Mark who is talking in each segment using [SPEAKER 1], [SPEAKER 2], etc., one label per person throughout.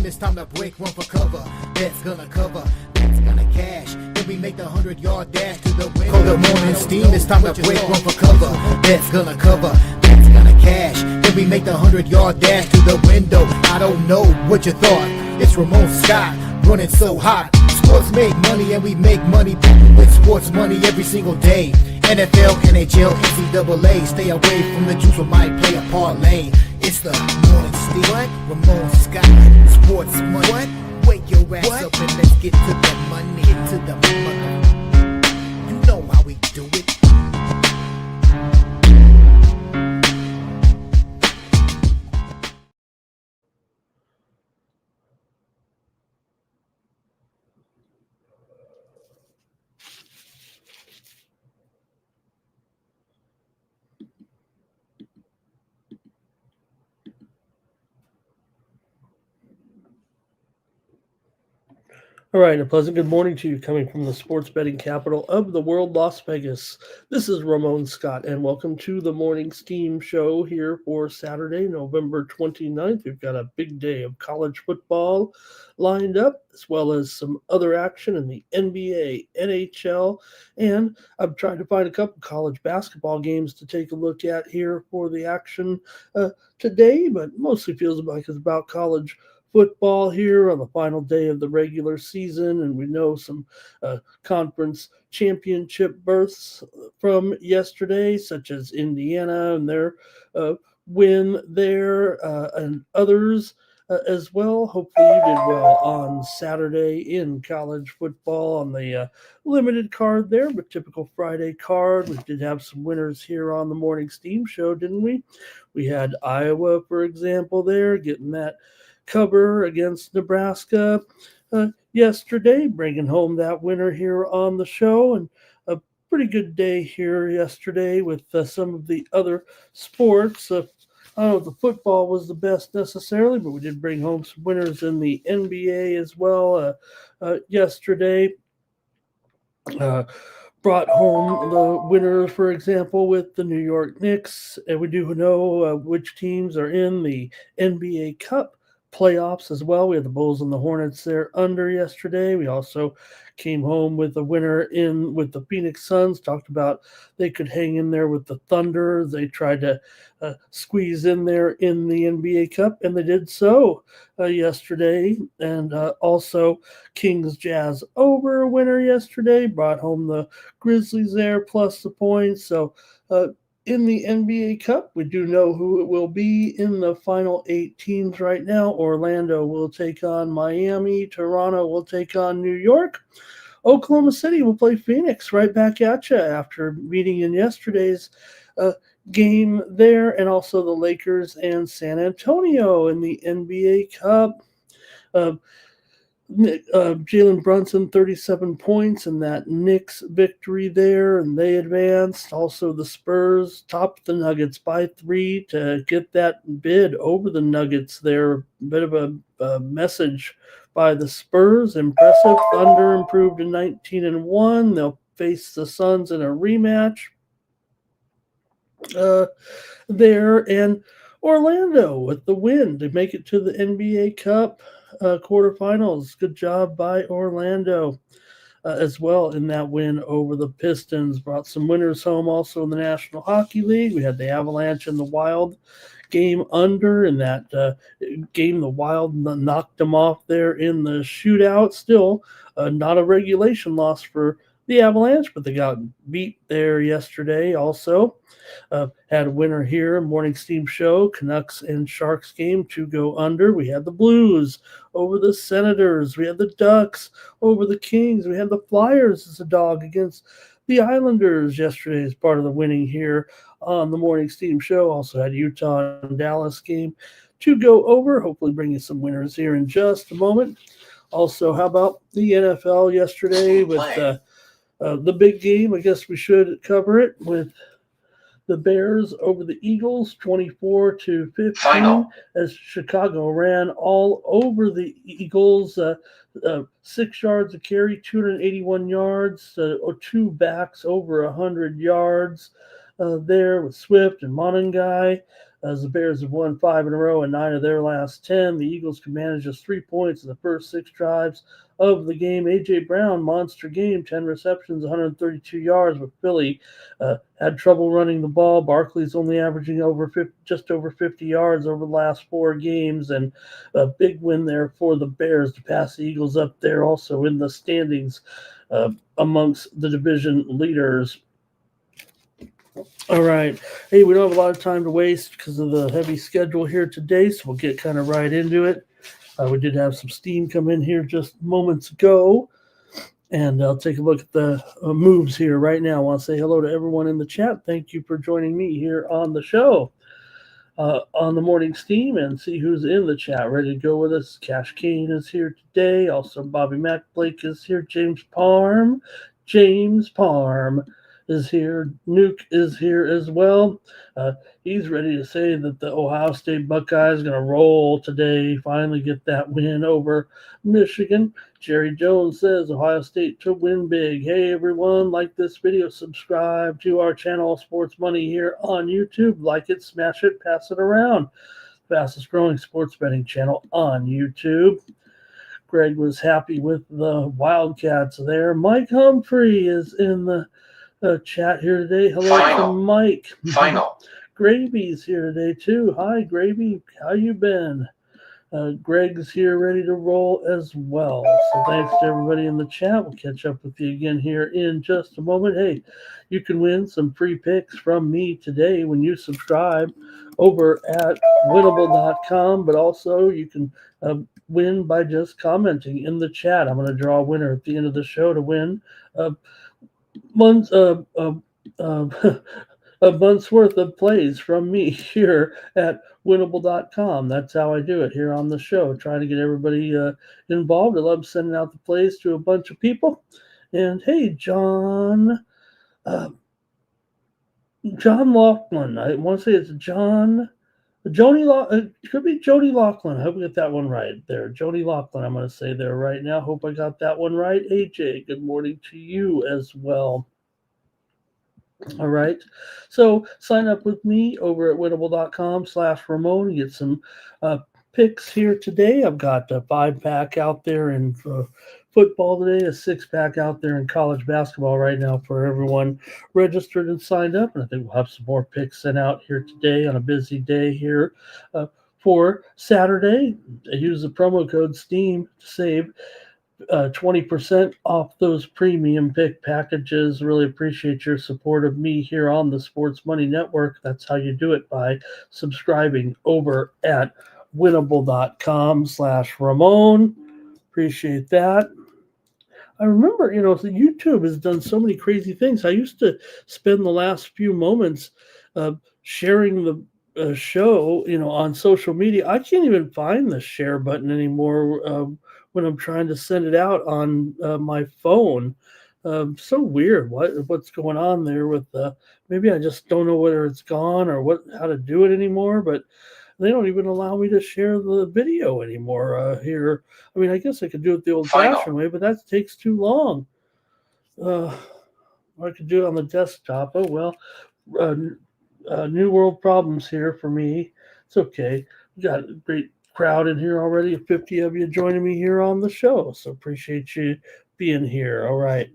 [SPEAKER 1] It's time to break, run for cover. That's gonna cover, that's gonna cash. Then we make the 100-yard dash to the window. Call the morning steam, it's time to break, run for cover. That's gonna cover, that's gonna cash. Then we make the 100-yard dash to the window. I don't know what you thought. It's Ramon Scott, running so hot. Sports make money and we make money with sports money every single day. NFL, NHL, NCAA. Stay away from the juice or might play a parlay. It's the morning steam. What? Ramon Scott, sports money. What? Wake your ass up and let's get to the money. Get to the money. You know how we do it.
[SPEAKER 2] All right, a pleasant good morning to you coming from the sports betting capital of the world, Las Vegas. This is Ramon Scott, and welcome to the Morning Steam Show here for Saturday, November 29th. We've got a big day of college football lined up, as well as some other action in the NBA, NHL, and I'm trying to find a couple college basketball games to take a look at here for the action today, but mostly feels like it's about college football here on the final day of the regular season, and we know some conference championship berths from yesterday, such as Indiana and their win there, and others as well. Hopefully you did well on Saturday in college football on the limited card there, but typical Friday card. We did have some winners here on the Morning Steam Show, didn't we? We had Iowa, for example, there, getting that cover against Nebraska yesterday, bringing home that winner here on the show, and a pretty good day here yesterday with some of the other sports. I don't know if the football was the best necessarily, but we did bring home some winners in the NBA as well yesterday. Brought home the winners, for example, with the New York Knicks, and we do know which teams are in the NBA Cup playoffs as well. We had the Bulls and the Hornets there under yesterday. We also came home with a winner in with the Phoenix Suns. Talked about they could hang in there with the Thunder. They tried to squeeze in there in the NBA Cup, and they did so yesterday. And also Kings Jazz over winner yesterday. Brought home the Grizzlies there plus the points. So in the NBA Cup, we do know who it will be in the final 8 teams right now. Orlando will take on Miami. Toronto will take on New York. Oklahoma City will play Phoenix right back at you after meeting in yesterday's game there. And also the Lakers and San Antonio in the NBA Cup. Jalen Brunson, 37 points in that Knicks victory there, and they advanced. Also, the Spurs topped the Nuggets by 3 to get that bid over the Nuggets there. A bit of a message by the Spurs. Impressive. Thunder improved to 19-1. They'll face the Suns in a rematch there. And Orlando with the win to make it to the NBA Cup quarterfinals. Good job by Orlando as well in that win over the Pistons. Brought some winners home also in the National Hockey League. We had the Avalanche and the Wild game under in that game. The Wild knocked them off there in the shootout. Still not a regulation loss for the Avalanche, but they got beat there yesterday also. Had a winner here, Morning Steam Show, Canucks and Sharks game to go under. We had the Blues over the Senators. We had the Ducks over the Kings. We had the Flyers as a dog against the Islanders yesterday as part of the winning here on the Morning Steam Show. Also had Utah and Dallas game to go over. Hopefully bring you some winners here in just a moment. Also, how about the NFL yesterday with the big game? I guess we should cover it with the Bears over the Eagles 24-15
[SPEAKER 3] Final.
[SPEAKER 2] as Chicago ran all over the Eagles. 6 yards a carry, 281 yards, or 2 backs over 100 yards there with Swift and Monangai. As the Bears have won 5 in a row and 9 of their last 10, the Eagles could manage just 3 points in the first 6 drives of the game. A.J. Brown, monster game, 10 receptions, 132 yards, with Philly had trouble running the ball. Barkley's only averaging just over 50 yards over the last 4 games, and a big win there for the Bears to pass the Eagles up there also in the standings amongst the division leaders. All right. Hey, we don't have a lot of time to waste because of the heavy schedule here today, so we'll get kind of right into it. We did have some steam come in here just moments ago, and I'll take a look at the moves here right now. I want to say hello to everyone in the chat. Thank you for joining me here on the show, on the morning steam, and see who's in the chat ready to go with us. Cash Kane is here today. Also, Bobby Mack Blake is here. James Parm is here. Nuke is here as well. He's ready to say that the Ohio State Buckeyes are going to roll today, finally get that win over Michigan. Jerry Jones says Ohio State to win big. Hey, everyone, like this video, subscribe to our channel, Sports Money, here on YouTube. Like it, smash it, pass it around. Fastest growing sports betting channel on YouTube. Greg was happy with the Wildcats there. Mike Humphrey is in the chat here today. Hello to Mike.
[SPEAKER 3] Final.
[SPEAKER 2] Gravy's here today too. Hi, Gravy. How you been? Greg's here ready to roll as well. So thanks to everybody in the chat. We'll catch up with you again here in just a moment. Hey, you can win some free picks from me today when you subscribe over at winnable.com, but also you can win by just commenting in the chat. I'm going to draw a winner at the end of the show to win a month's worth of plays from me here at winnable.com. That's how I do it here on the show, trying to get everybody involved. I love sending out the plays to a bunch of people. And hey, John Laughlin. I want to say it's it could be Jody Laughlin. I hope we get that one right there. Jody Laughlin, I'm going to say there right now. Hope I got that one right. AJ, good morning to you as well. All right. So sign up with me over at winnable.com/Ramon. Get some picks here today. I've got a 5-pack out there in football today, a 6-pack out there in college basketball right now for everyone registered and signed up. And I think we'll have some more picks sent out here today on a busy day here for Saturday. Use the promo code STEAM to save 20% off those premium pick packages. Really appreciate your support of me here on the Sports Money Network. That's how you do it, by subscribing over at winnable.com/Ramon. Appreciate that. I remember, so YouTube has done so many crazy things. I used to spend the last few moments sharing the show, on social media. I can't even find the share button anymore when I'm trying to send it out on my phone. So weird. What's going on there with maybe I just don't know whether it's gone or how to do it anymore, but they don't even allow me to share the video anymore here. I mean, I guess I could do it the old-fashioned way, but that takes too long. I could do it on the desktop. Oh, well, new world problems here for me. It's okay. We got a great crowd in here already, 50 of you joining me here on the show, so appreciate you being here. All right.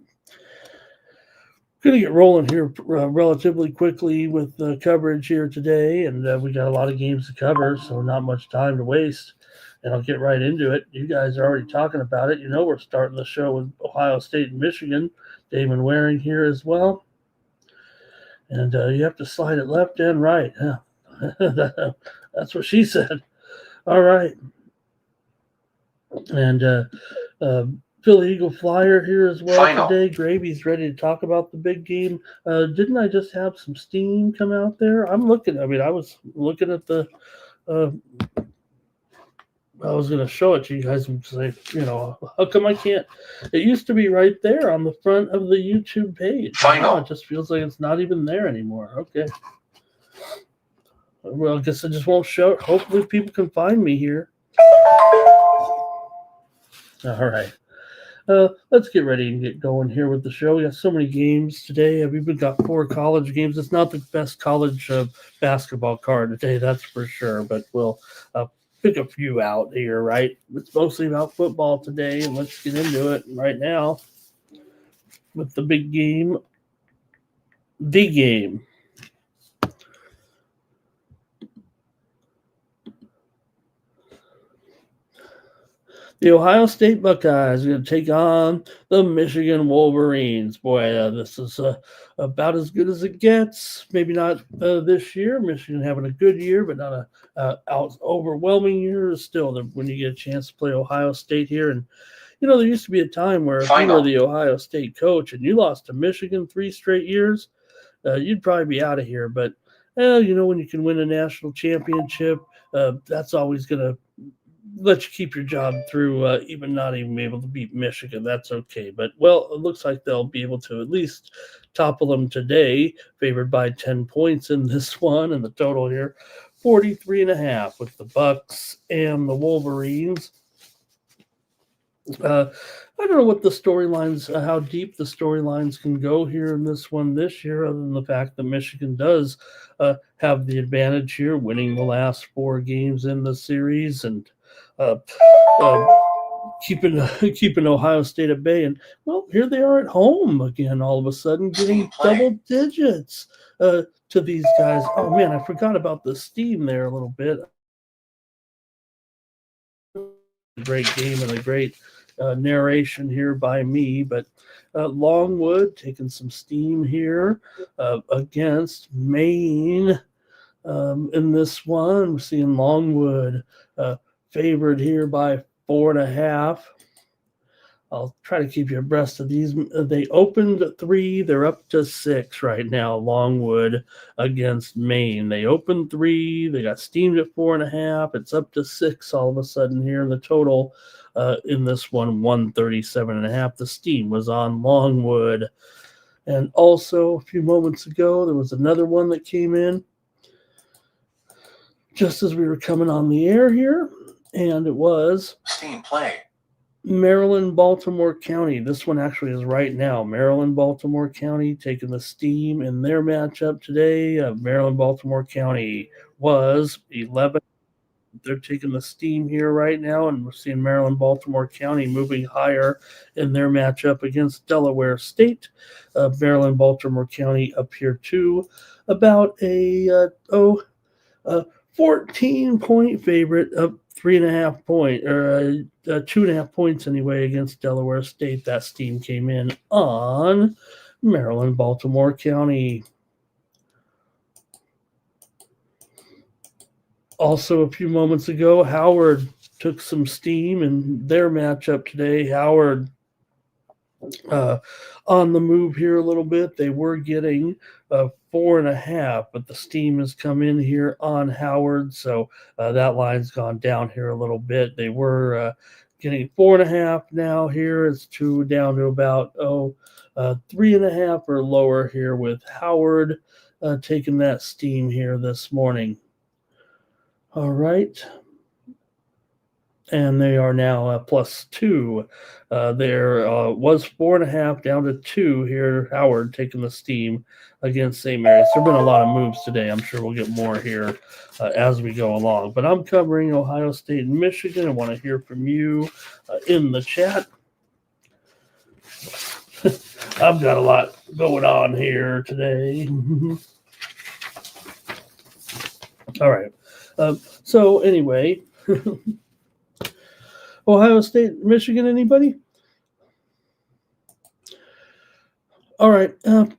[SPEAKER 2] Going to get rolling here relatively quickly with the coverage here today, and we got a lot of games to cover, so not much time to waste, and I'll get right into it. You guys are already talking about it. We're starting the show with Ohio State and Michigan. Damon Waring here as well, and you have to slide it left and right. Yeah. That's what she said. All right, and Philly Eagle Flyer here as well today. Gravy's ready to talk about the big game. Didn't I just have some steam come out there? I was looking at the I was going to show it to you guys and say, how come I can't? It used to be right there on the front of the YouTube page. It just feels like it's not even there anymore. Okay. Well, I guess I just won't show. Hopefully, people can find me here. All right. Let's get ready and get going here with the show. We got so many games today. We've got 4 college games. It's not the best college basketball card today, that's for sure. But we'll pick a few out here, right? It's mostly about football today, and let's get into it right now with the big game. The game. The Ohio State Buckeyes are going to take on the Michigan Wolverines. Boy, this is about as good as it gets. Maybe not this year. Michigan having a good year, but not a overwhelming year. Still, when you get a chance to play Ohio State here, and there used to be a time where if you were the Ohio State coach and you lost to Michigan 3 straight years, you'd probably be out of here. But when you can win a national championship, that's always going to let you keep your job through even not even be able to beat Michigan. That's okay. But, well, it looks like they'll be able to at least topple them today, favored by 10 points in this one. And the total here, 43.5 with the Bucks and the Wolverines. I don't know what the storylines, how deep the storylines can go here in this one this year, other than the fact that Michigan does have the advantage here, winning the last 4 games in the series and keeping Ohio State at bay. And, well, here they are at home again, all of a sudden, getting double digits to these guys. Oh, man, I forgot about the steam there a little bit. Great game and a great narration here by me, but Longwood taking some steam here against Maine in this one. We're seeing Longwood favored here by 4.5. I'll try to keep you abreast of these. They opened 3. They're up to 6 right now. Longwood against Maine. They opened 3. They got steamed at 4.5. It's up to 6 all of a sudden here. And the total in this one, 137.5. The steam was on Longwood. And also a few moments ago, there was another one that came in just as we were coming on the air here. And it was
[SPEAKER 3] steam play.
[SPEAKER 2] Maryland, Baltimore County. This one actually is right now. Maryland, Baltimore County taking the steam in their matchup today. Maryland, Baltimore County was 11. They're taking the steam here right now, and we're seeing Maryland, Baltimore County moving higher in their matchup against Delaware State. Maryland, Baltimore County up here too. About a 14-point favorite, up 3.5 point or 2.5 points anyway against Delaware State. That steam came in on Maryland, Baltimore County. Also, a few moments ago, Howard took some steam in their matchup today. Howard on the move here a little bit. They were getting 4.5, but the steam has come in here on Howard, so that line's gone down here a little bit. They were getting 4.5 now here. It's down to about 3.5 or lower here with Howard taking that steam here this morning. All right. And they are now +2. There was 4.5 down to 2 here. Howard taking the steam against St. Mary's. There have been a lot of moves today. I'm sure we'll get more here as we go along. But I'm covering Ohio State and Michigan. I want to hear from you in the chat. I've got a lot going on here today. All right. So anyway, Ohio State, Michigan, anybody? All right.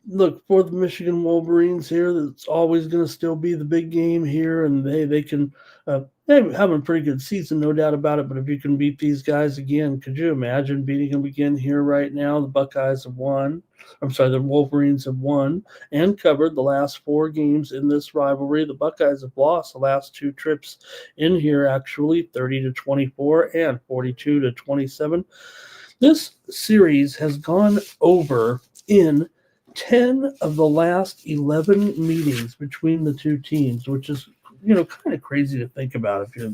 [SPEAKER 2] Look, for the Michigan Wolverines here, that's always going to still be the big game here, and they can they're having a pretty good season, no doubt about it. But if you can beat these guys again, could you imagine beating them again here right now? The Buckeyes have won. The Wolverines have won and covered the last 4 games in this rivalry. The Buckeyes have lost the last 2 trips in here, actually, 30-24 and 42-27. This series has gone over in 10 of the last 11 meetings between the two teams, which is kind of crazy to think about if you're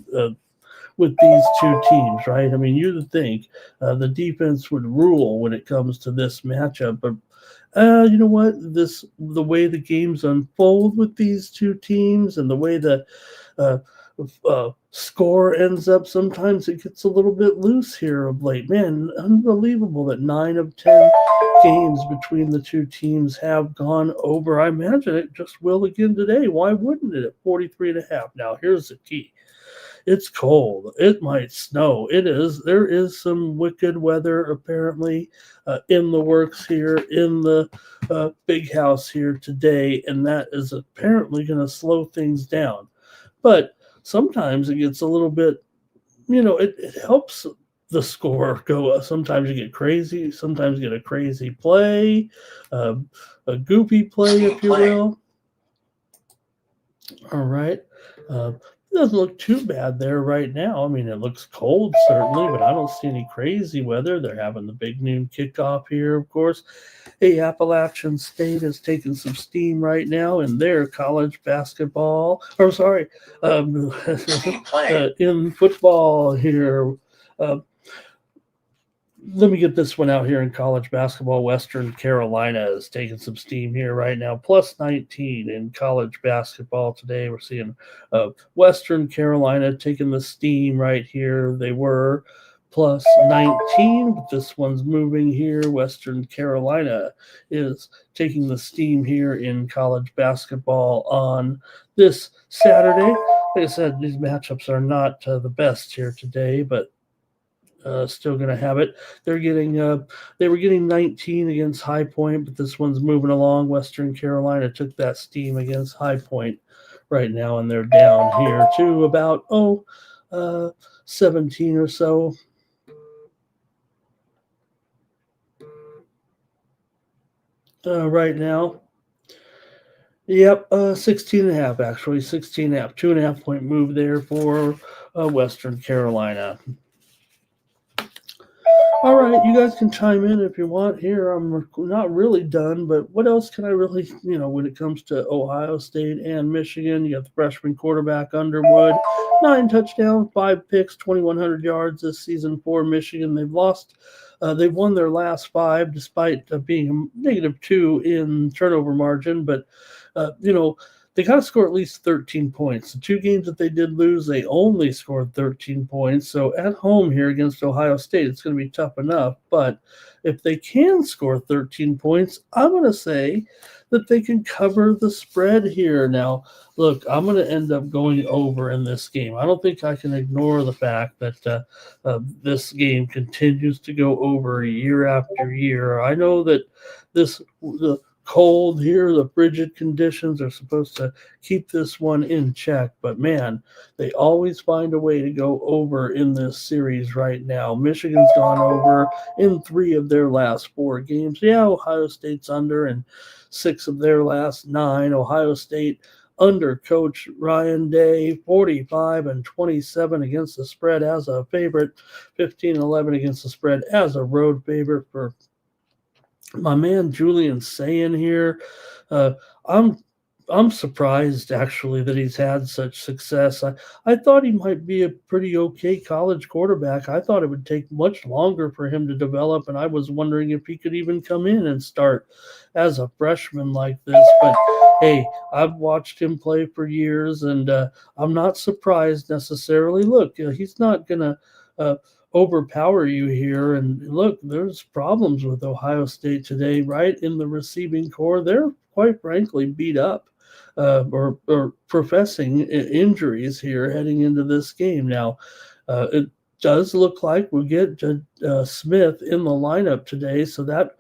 [SPEAKER 2] with these two teams, right? I mean, you'd think the defense would rule when it comes to this matchup, but you know what? The way the games unfold with these two teams and the way the uh, score ends up, sometimes it gets a little bit loose here of late. Man, unbelievable that 9 of 10 games between the two teams have gone over. I imagine it just will again today. Why wouldn't it at 43.5? Now, here's the key. It's cold. It might snow. It is. There is some wicked weather apparently in the works here in the big house here today, and that is apparently going to slow things down. But sometimes it gets a little bit, it helps the score go. Sometimes you get crazy. Sometimes you get a crazy play, uh, a goofy play, if you will. All right. Uh, it doesn't look too bad there right now. I mean, it looks cold, certainly, but I don't see any crazy weather. They're having the big noon kickoff here, of course. Hey, Appalachian State is taking some steam right now in their college basketball. Or, sorry, in football here. Uh, Let me get this one out here in college basketball. Western Carolina is taking some steam here right now. Plus 19 in college basketball today. We're seeing Western Carolina taking the steam right here. They were plus 19, but this one's moving here. Western Carolina is taking the steam here in college basketball on this Saturday. Like I said, these matchups are not the best here today, but still going to have it. They were getting 19 against High Point, but this one's moving along. Western Carolina took that steam against High Point right now, and they're down here to about 17 or so. Right now. Yep, 16 and a half, actually. 16 and a half. 2.5 point move there for Western Carolina. All right, you guys can chime in if you want here. I'm not really done, but what else can I really, when it comes to Ohio State and Michigan? You got the freshman quarterback Underwood, 9 touchdowns, 5 picks, 2,100 yards this season for Michigan. They've won their last 5 despite being -2 in turnover margin, but they got to score at least 13 points. The 2 games that they did lose, they only scored 13 points. So at home here against Ohio State, it's going to be tough enough. But if they can score 13 points, I'm going to say that they can cover the spread here. Now, look, I'm going to end up going over in this game. I don't think I can ignore the fact that this game continues to go over year after year. I know that the cold here, the frigid conditions are supposed to keep this one in check, but man, they always find a way to go over in this series right now. Michigan's gone over in 3 of their last 4 games. Yeah, Ohio State's under in 6 of their last 9. Ohio State under Coach Ryan Day, 45-27 against the spread as a favorite, 15-11 against the spread as a road favorite for my man Julian saying here. I'm surprised actually that he's had such success. I thought he might be a pretty okay college quarterback. I thought it would take much longer for him to develop, and I was wondering if he could even come in and start as a freshman like this. But hey, I've watched him play for years, and I'm not surprised necessarily. Look, he's not gonna overpower you here. And look, there's problems with Ohio State today, right? In the receiving core, they're quite frankly beat up or professing injuries here heading into this game. Now, it does look like we'll get Smith in the lineup today, so that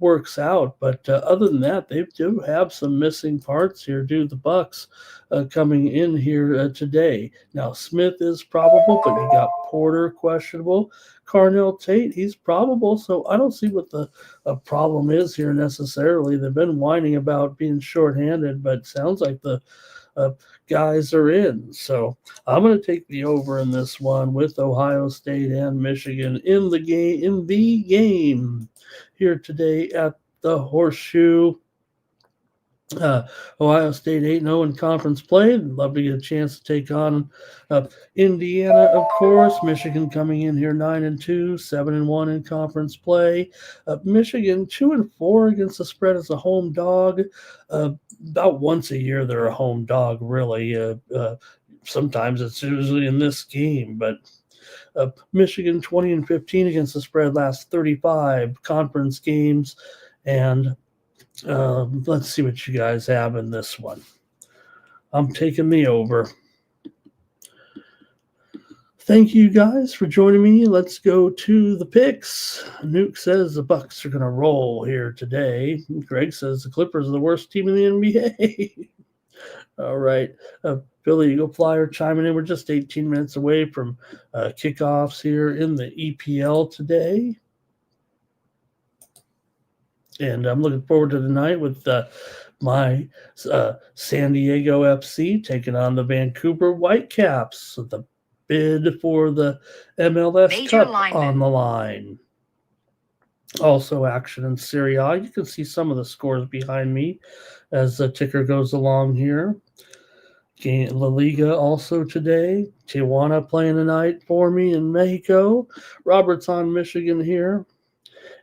[SPEAKER 2] works out. But other than that, they do have some missing parts here due to the Bucks coming in here today. Now, Smith is probable, but you got Porter questionable. Carnell Tate, he's probable, so I don't see what the problem is here necessarily. They've been whining about being shorthanded, but sounds like the guys are in. So I'm going to take the over in this one with Ohio State and Michigan in the game here today at the Horseshoe. Ohio State 8-0 in conference play. Love to get a chance to take on Indiana, of course. Michigan coming in here 9-2, 7-1 in conference play. Michigan 2-4 against the spread as a home dog. About once a year they're a home dog, really. Sometimes it's usually in this game, but Michigan 20-15 against the spread last 35 conference games. And let's see what you guys have in this one. I'm taking the over. Thank you guys for joining me. Let's go to the picks. Nuke says the Bucks are going to roll here today. Greg says the Clippers are the worst team in the NBA. All right. Billy Eagle Flyer chiming in. We're just 18 minutes away from kickoffs here in the EPL today. And I'm looking forward to tonight with my San Diego FC taking on the Vancouver Whitecaps. So the bid for the MLS
[SPEAKER 3] Major
[SPEAKER 2] Cup
[SPEAKER 3] lineman
[SPEAKER 2] on the line. Also action in Serie A. You can see some of the scores behind me as the ticker goes along here. La Liga also today. Tijuana playing tonight for me in Mexico. Robert's on Michigan here.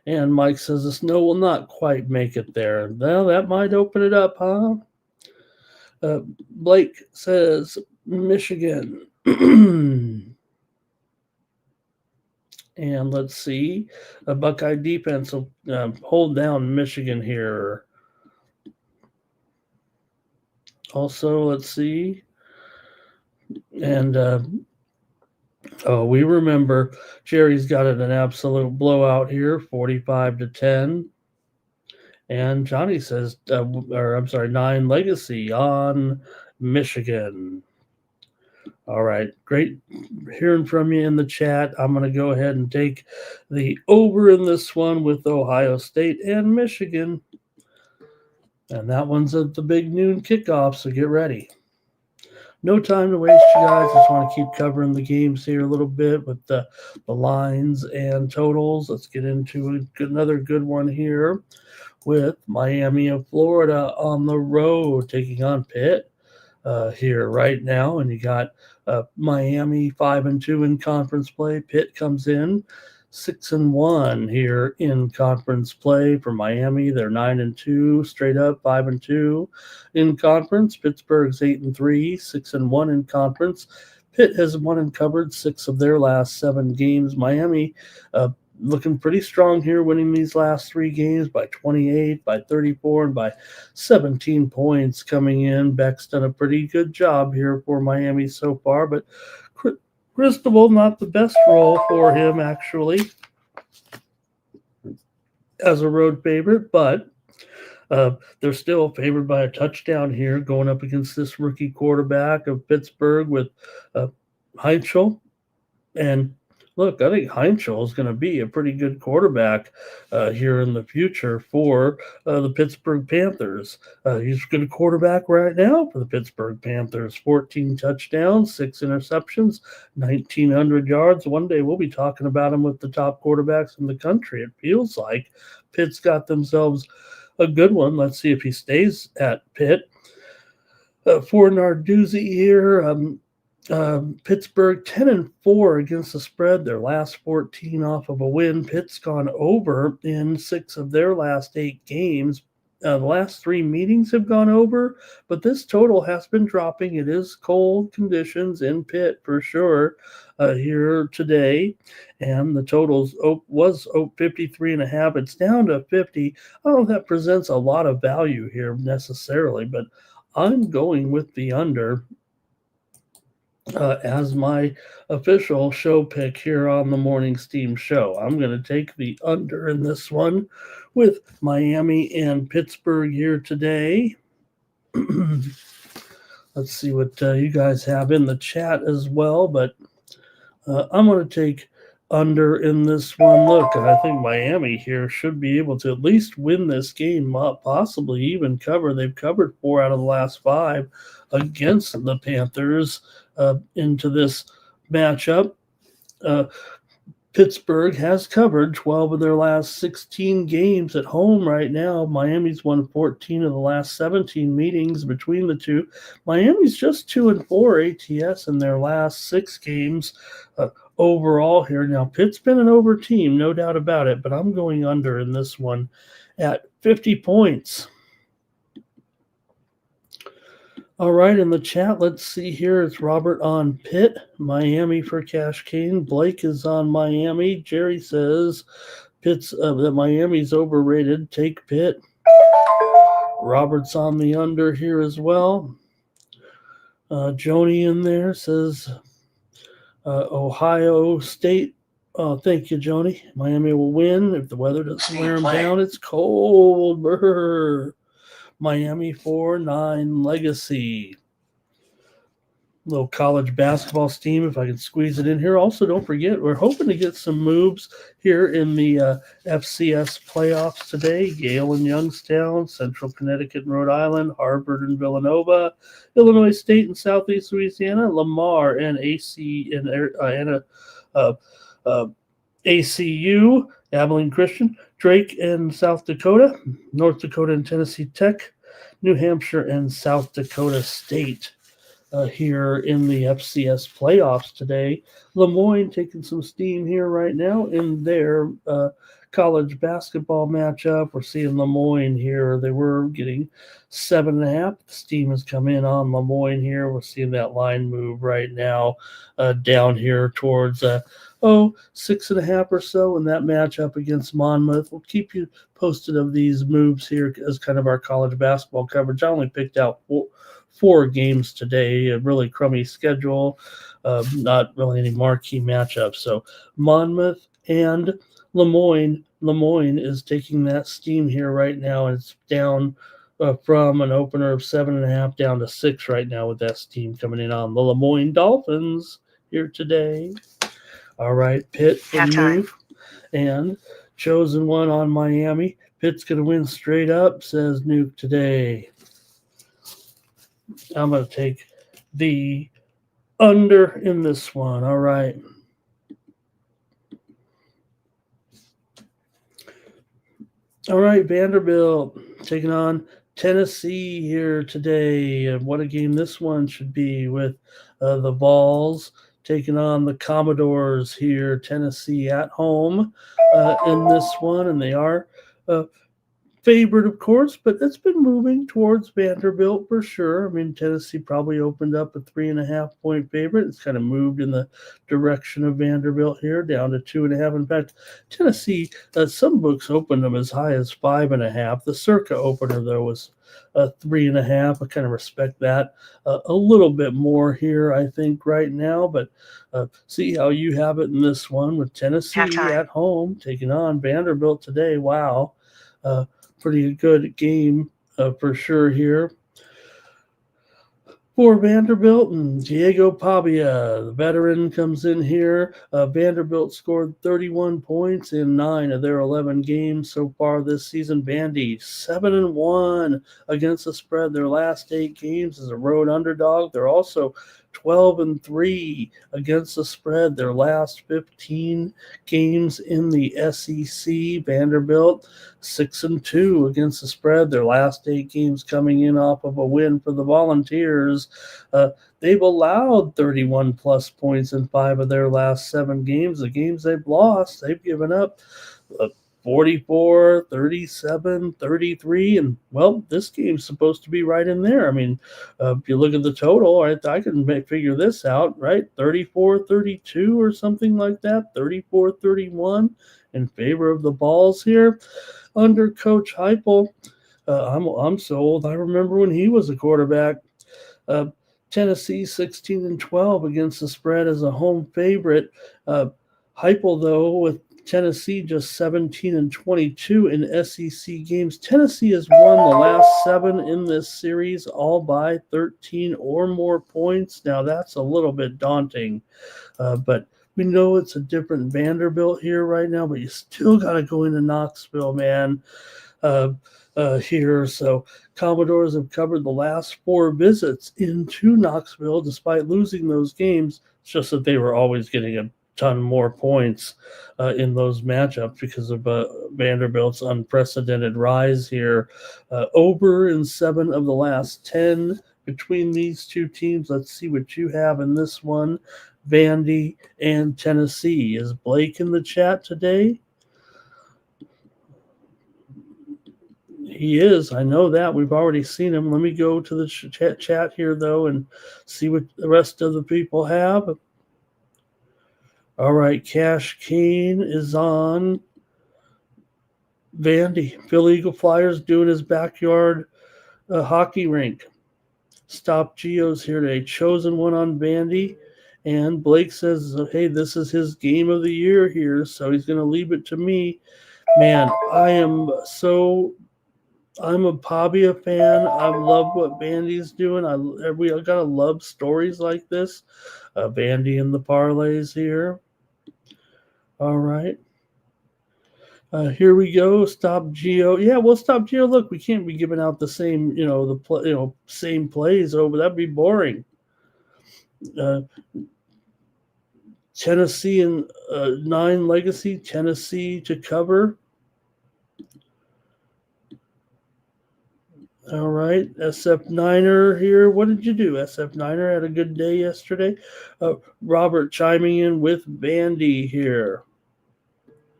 [SPEAKER 2] And Mike says the snow will not quite make it there. Well, that might open it up, huh? Blake says Michigan. And let's see. A Buckeye defense will hold down Michigan here. Also, let's see. And we remember Jerry's got it an absolute blowout here, 45-10. And Johnny says, 9 Legacy on Michigan. All right, great hearing from you in the chat. I'm going to go ahead and take the over in this one with Ohio State and Michigan. And that one's at the big noon kickoff, so get ready. No time to waste, you guys. Just want to keep covering the games here a little bit with the lines and totals. Let's get into another good one here with Miami of Florida on the road taking on Pitt here right now. And you got Miami 5-2 in conference play. Pitt comes in 6-1 here in conference play for Miami. They're 9-2 straight up, 5-2 in conference. Pittsburgh's 8-3, 6-1 in conference. Pitt has won and covered 6 of their last 7 games. Miami looking pretty strong here, winning these last 3 games by 28, by 34, and by 17 points coming in. Beck's done a pretty good job here for Miami so far, but Cristobal, not the best role for him, actually, as a road favorite, but they're still favored by a touchdown here going up against this rookie quarterback of Pittsburgh with Heinzel. And look, I think Heinzel is going to be a pretty good quarterback here in the future for the Pittsburgh Panthers. He's a good quarterback right now for the Pittsburgh Panthers. 14 touchdowns, 6 interceptions, 1,900 yards. One day we'll be talking about him with the top quarterbacks in the country. It feels like Pitt's got themselves a good one. Let's see if he stays at Pitt. For Narduzzi here, Pittsburgh 10-4 against the spread. Their last 14 off of a win. Pitt's gone over in 6 of their last 8 games. The last 3 meetings have gone over, but this total has been dropping. It is cold conditions in Pitt for sure here today, and the totals was 53.5. It's down to 50. I don't know if that presents a lot of value here necessarily, but I'm going with the under as my official show pick here on the Morning Steam Show. I'm going to take the under in this one with Miami and Pittsburgh here today. Let's see what you guys have in the chat as well, but I'm going to take under in this one. Look, I think Miami here should be able to at least win this game, possibly even cover. They've covered 4 out of the last 5 against the Panthers into this matchup. Pittsburgh has covered 12 of their last 16 games at home right now. Miami's won 14 of the last 17 meetings between the two. Miami's just 2-4 ATS in their last 6 games overall here. Now, Pitt's been an over team, no doubt about it, but I'm going under in this one at 50 points. All right, in the chat, let's see here. It's Robert on Pitt, Miami for Cash Kane. Blake is on Miami. Jerry says Pitt's that Miami's overrated. Take Pitt. Robert's on the under here as well. Joni in there says Ohio State. Thank you, Joni. Miami will win if the weather doesn't wear them down. It's cold. Brr. Miami 4-9 Legacy. Little college basketball steam, if I can squeeze it in here. Also, don't forget, we're hoping to get some moves here in the FCS playoffs today. Yale and Youngstown, Central Connecticut and Rhode Island, Harvard and Villanova, Illinois State and Southeast Louisiana, Lamar and ACU, Abilene Christian, Drake and South Dakota, North Dakota and Tennessee Tech, New Hampshire and South Dakota State here in the FCS playoffs today. Lemoyne taking some steam here right now in their college basketball matchup. We're seeing Lemoyne here. They were getting 7.5. The steam has come in on Lemoyne here. We're seeing that line move right now down here towards 6.5 or so in that matchup against Monmouth. We'll keep you posted of these moves here as kind of our college basketball coverage. I only picked out four games today, a really crummy schedule, not really any marquee matchups. So Monmouth and Lemoyne. Lemoyne is taking that steam here right now, and it's down from an opener of 7.5 down to 6 right now with that steam coming in on the Lemoyne Dolphins here today. All right, Pitt the move and chosen one on Miami. Pitt's going to win straight up, says Nuke today. I'm going to take the under in this one. All right. All right, Vanderbilt taking on Tennessee here today. And what a game this one should be with the Vols taking on the Commodores here. Tennessee at home in this one, and they are favored, of course, but it's been moving towards Vanderbilt for sure. I mean, Tennessee probably opened up a 3.5-point favorite. It's kind of moved in the direction of Vanderbilt here, down to 2.5. In fact, Tennessee, some books opened them as high as 5.5. The Circa opener, though, was 3.5. I kind of respect that a little bit more here, I think, right now. But see how you have it in this one with Tennessee at home taking on Vanderbilt today. Wow. Pretty good game for sure here for Vanderbilt. And Diego Pavia, the veteran, comes in here. Vanderbilt scored 31 points in 9 of their 11 games so far this season. Vandy 7-1 against the spread. Their last 8 games as a road underdog. They're also 12-3 against the spread. Their last 15 games in the SEC. Vanderbilt 6-2 against the spread. Their last 8 games coming in off of a win for the Volunteers. They've allowed 31 plus points in 5 of their last 7 games. The games they've lost, they've given up 44, 37, 33, and, well, this game's supposed to be right in there. I mean, if you look at the total, I can figure this out, right? 34, 32 or something like that, 34, 31 in favor of the Vols here. Under Coach Heupel, I'm so old. I remember when he was a quarterback. Tennessee 16-12 against the spread as a home favorite. Heupel, though, with Tennessee just 17-22 in SEC games. Tennessee has won the last 7 in this series, all by 13 or more points. Now, that's a little bit daunting, but we know it's a different Vanderbilt here right now, but you still got to go into Knoxville, man, here. So Commodores have covered the last 4 visits into Knoxville despite losing those games. It's just that they were always getting a ton more points in those matchups because of Vanderbilt's unprecedented rise here. Over in 7 of the last 10 between these two teams. Let's see what you have in this one. Vandy and Tennessee. Is Blake in the chat today? He is. I know that. We've already seen him. Let me go to the chat here, though, and see what the rest of the people have. All right. Cash Kane is on Vandy. Phil Eagle Flyers doing his backyard hockey rink. Stop Geo's here today. Chosen one on Vandy. And Blake says, hey, this is his game of the year here, so he's going to leave it to me. Man, I'm a Pavia fan. I love what Vandy's doing. We gotta love stories like this. Vandy and the parlays here. All right. Here we go. Stop Geo. Yeah, we'll stop Geo. Look, we can't be giving out the same, same plays over. That'd be boring. Tennessee and 9 legacy. Tennessee to cover. All right, SF Niner here. What did you do? SF Niner had a good day yesterday. Robert chiming in with Vandy here.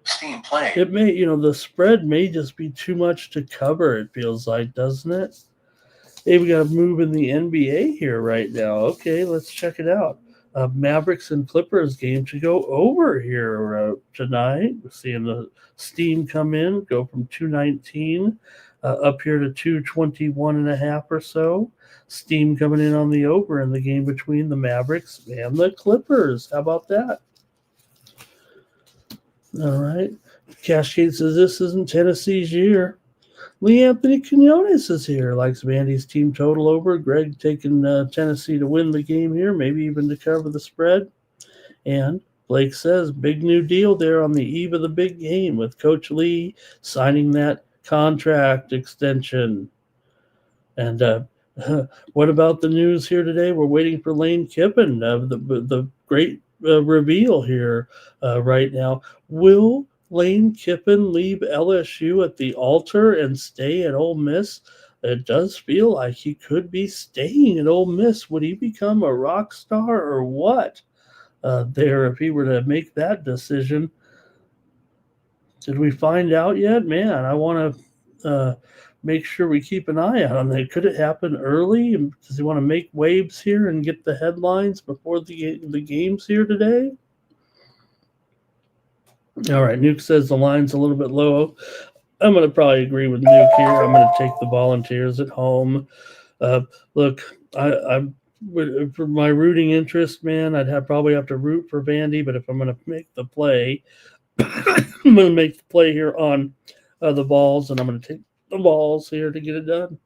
[SPEAKER 3] Steam play.
[SPEAKER 2] It may, the spread may just be too much to cover, it feels like, doesn't it? Hey, we got a move in the NBA here right now. Okay, let's check it out. Mavericks and Clippers game to go over here tonight. We're seeing the steam come in, go from 219 up here to 221.5 or so. Steam coming in on the over in the game between the Mavericks and the Clippers. How about that? All right. Cascade says this isn't Tennessee's year. Lee Anthony Quinones is here. Likes Vandy's team total over. Greg taking Tennessee to win the game here, maybe even to cover the spread. And Blake says big new deal there on the eve of the big game with Coach Lee signing that contract extension. And what about the news here today? We're waiting for Lane Kiffin, the great reveal here right now. Will Lane Kiffin leave LSU at the altar and stay at Ole Miss? It does feel like he could be staying at Ole Miss. Would he become a rock star or what there if he were to make that decision? Did we find out yet? Man, I want to make sure we keep an eye out on that. Could it happen early? Does he want to make waves here and get the headlines before the games here today? All right, Nuke says the line's a little bit low. I'm going to probably agree with Nuke here. I'm going to take the Volunteers at home. Look, I for my rooting interest, man, probably have to root for Vandy, but if I'm going to make the play, I'm going to make the play here on the balls, and I'm going to take the balls here to get it done.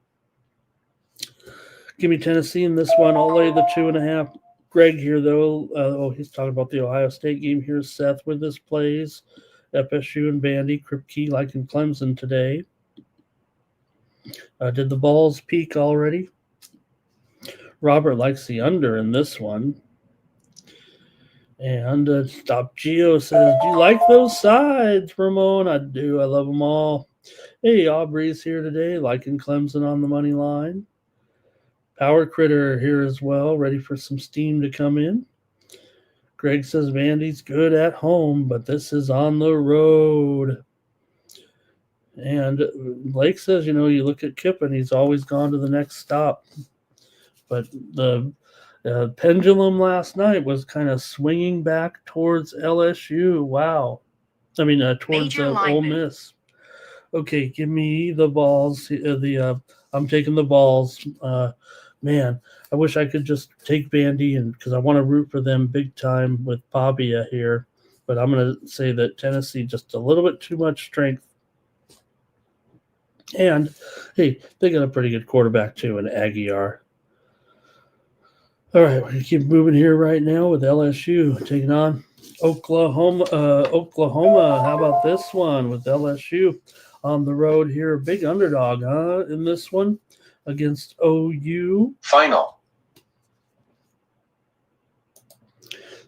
[SPEAKER 2] Give me Tennessee in this one. I'll lay the 2.5. Greg here, though. He's talking about the Ohio State game here. Seth with his plays. FSU and Vandy. Kripke liking Clemson today. Did the balls peak already? Robert likes the under in this one. And Stop Geo says, do you like those sides, Ramon? I do. I love them all. Hey, Aubrey's here today, liking Clemson on the money line. Power Critter here as well, ready for some steam to come in. Greg says Vandy's good at home, but this is on the road. And Blake says, you look at Kiffin, he's always gone to the next stop. But the pendulum last night was kind of swinging back towards LSU. Wow. Towards Ole Miss. Okay, give me the balls. I'm taking the balls. Man, I wish I could just take Vandy because I want to root for them big time with Pavia here. But I'm going to say that Tennessee just a little bit too much strength. And, hey, they got a pretty good quarterback too in Aguiar. All right, we're going to keep moving here right now with LSU taking on Oklahoma. How about this one with LSU on the road here? Big underdog, in this one against OU.
[SPEAKER 3] Final.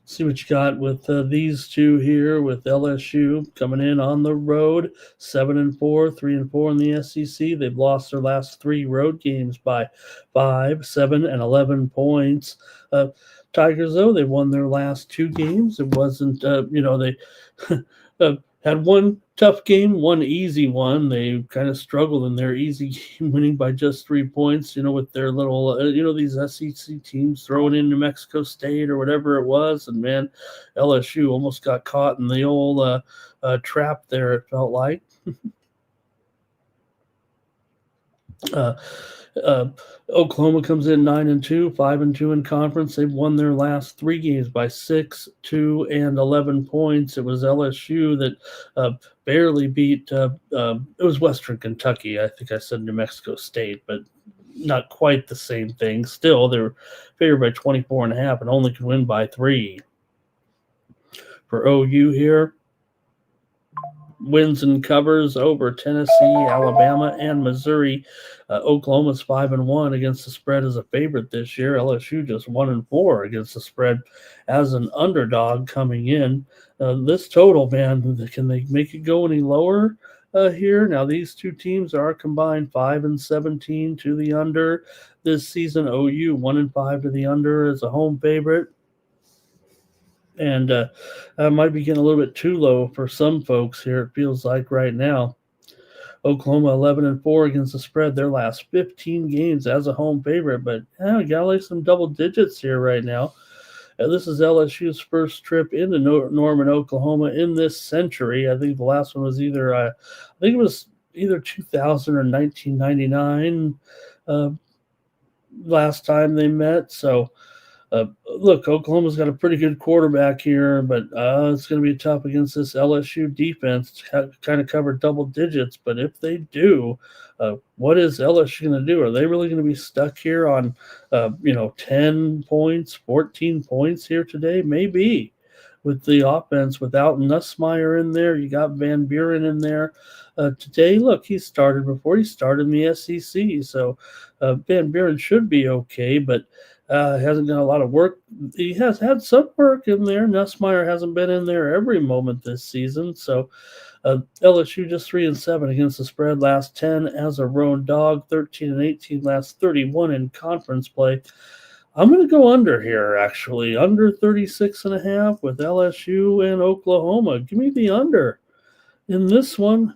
[SPEAKER 2] See what you got with these two here. With LSU coming in on the road, 7-4, 3-4 in the SEC. They've lost their last 3 road games by 5, 7, and 11 points. Tigers, though, they won their last 2 games. It wasn't, they had one tough game, one easy one. They kind of struggled in their easy game, winning by just 3 points, with their little, these SEC teams throwing in New Mexico State or whatever it was. And man, LSU almost got caught in the old trap there, it felt like. Oklahoma comes in 9-2, 5-2 in conference. They've won their last 3 games by 6, 2, and 11 points. It was LSU that barely beat. It was Western Kentucky. I think I said New Mexico State, but not quite the same thing. Still, they're favored by 24.5 and only can win by 3. For OU here, wins and covers over Tennessee, Alabama, and Missouri. Oklahoma's 5-1 against the spread as a favorite this year. LSU just 1-4 against the spread as an underdog coming in. This total, man, can they make it go any lower here? Now, these two teams are combined 5-17 to the under this season. OU 1-5 to the under as a home favorite. And might be getting a little bit too low for some folks here, it feels like right now. Oklahoma 11-4 against the spread their last 15 games as a home favorite, but we got like some double digits here right now. This is LSU's first trip into Norman, Oklahoma in this century. I think the last one was either 2000 or 1999 last time they met. So look, Oklahoma's got a pretty good quarterback here, but it's going to be tough against this LSU defense to kind of cover double digits. But if they do, what is LSU going to do? Are they really going to be stuck here on, 10 points, 14 points here today? Maybe. With the offense, without Nussmeier in there, you got Van Buren in there. Today, look, he started before he started in the SEC, so Van Buren should be okay, but hasn't done a lot of work. He has had some work in there. Nussmeier hasn't been in there every moment this season. So LSU just 3-7 against the spread, last 10 as a road dog, 13-18 last 31 in conference play. I'm going to go under here, actually, under 36.5 with LSU and Oklahoma. Give me the under in this one.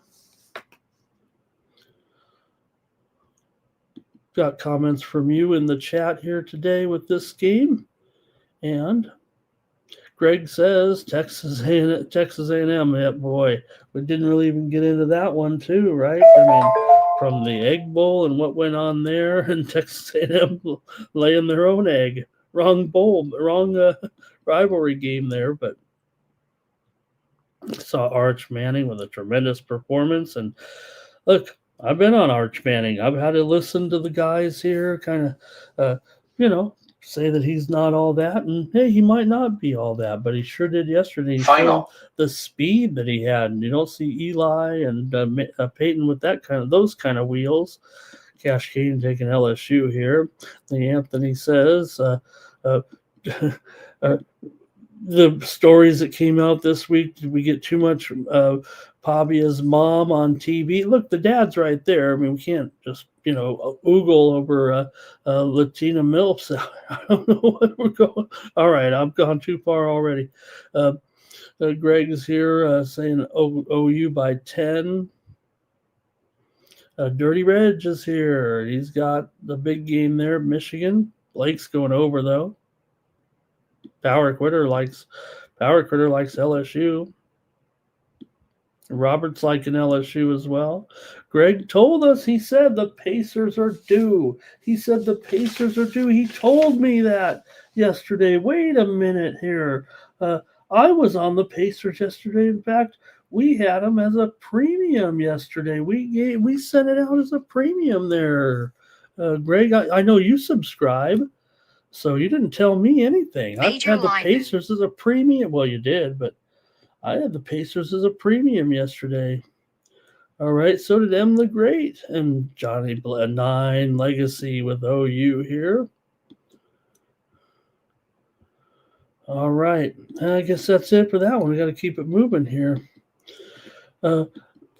[SPEAKER 2] Got comments from you in the chat here today with this game. And Greg says Texas A&M. Yeah, boy, we didn't really even get into that one too, right? I mean, from the Egg Bowl and what went on there, and Texas A&M laying their own egg. Wrong bowl, wrong rivalry game there, but saw Arch Manning with a tremendous performance. And look, I've been on Arch Manning. I've had to listen to the guys here kind of, say that he's not all that. And, hey, he might not be all that, but he sure did yesterday. He showed the speed that he had. And you don't see Eli and Peyton with those kind of wheels. Cash Kane taking LSU here. The Anthony says, the stories that came out this week, did we get too much Pavia's mom on TV? Look, the dad's right there. I mean, we can't just, oogle over Latina MILFs. I don't know what we're going. All right, I've gone too far already. Greg is here saying OU by 10. Dirty Reg is here. He's got the big game there, Michigan. Blake's going over, though. Power Critter likes LSU. Robert's liking LSU as well. Greg told us, he said the Pacers are due. He told me that yesterday. Wait a minute here. I was on the Pacers yesterday. In fact, we had them as a premium yesterday. We sent it out as a premium there. Greg, I know you subscribe. So you didn't tell me anything. I had the Pacers as a premium. Well, you did, but I had the Pacers as a premium yesterday. All right, so did M the Great and Johnny 9 Legacy with OU here. All right. I guess that's it for that one. We got to keep it moving here. I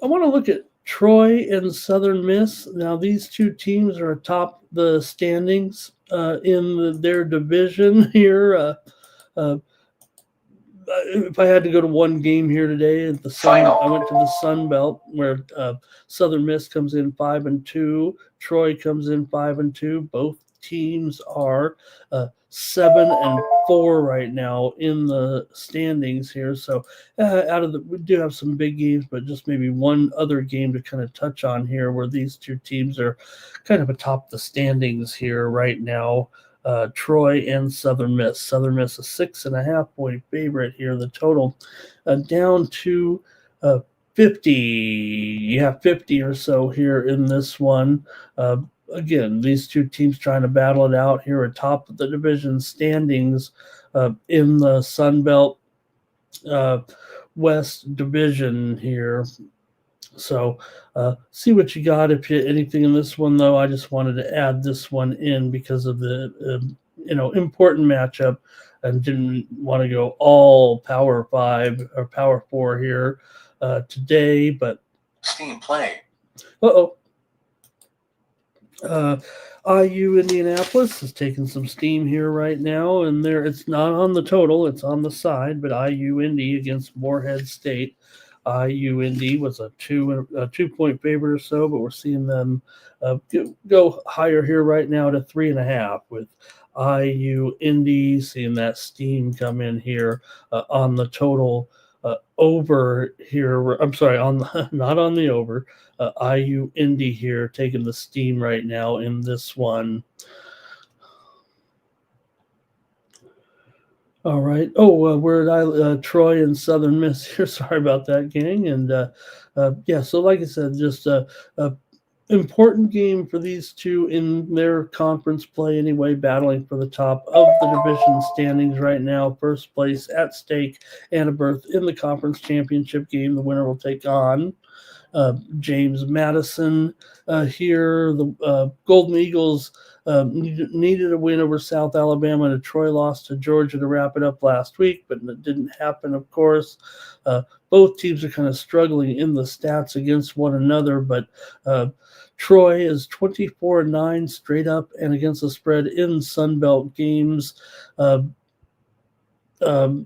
[SPEAKER 2] want to look at Troy and Southern Miss. Now, these two teams are atop the standings in their division here. Uh, if I had to go to one game here today at the
[SPEAKER 3] Final.
[SPEAKER 2] I went to the Sun Belt where Southern Miss comes in 5-2, Troy comes in 5-2. Both teams are 7-4 right now in the standings here. So we do have some big games, but just maybe one other game to kind of touch on here, where these two teams are kind of atop the standings here right now. Troy and Southern Miss. Southern Miss a 6.5-point favorite here. The total down to 50. Yeah, 50 or so here in this one. Again, these two teams trying to battle it out here atop of the division standings in the Sun Belt West Division here. So see what you got. If you anything in this one, though, I just wanted to add this one in because of the important matchup, and didn't want to go all Power 5 or Power 4 here today. But
[SPEAKER 3] Steam play.
[SPEAKER 2] IU Indianapolis is taking some steam here right now, and there it's not on the total, it's on the side. But IU Indy against Morehead State. IU Indy was a 2-point favorite or so, but we're seeing them go higher here right now to 3.5 with IU Indy seeing that steam come in here on the total over here. I'm sorry, on the, not on the over. IU Indy here taking the steam right now in this one. All right. Oh, where did I? Troy and Southern Miss here. Sorry about that, gang. And yeah, so like I said, just a important game for these two in their conference play anyway, battling for the top of the division standings right now. First place at stake and a berth in the conference championship game. The winner will take on James Madison here. The Golden Eagles needed a win over South Alabama, and Troy lost to Georgia to wrap it up last week, but it didn't happen, of course. Both teams are kind of struggling in the stats against one another, but Troy is 24-9 straight up and against the spread in Sun Belt games.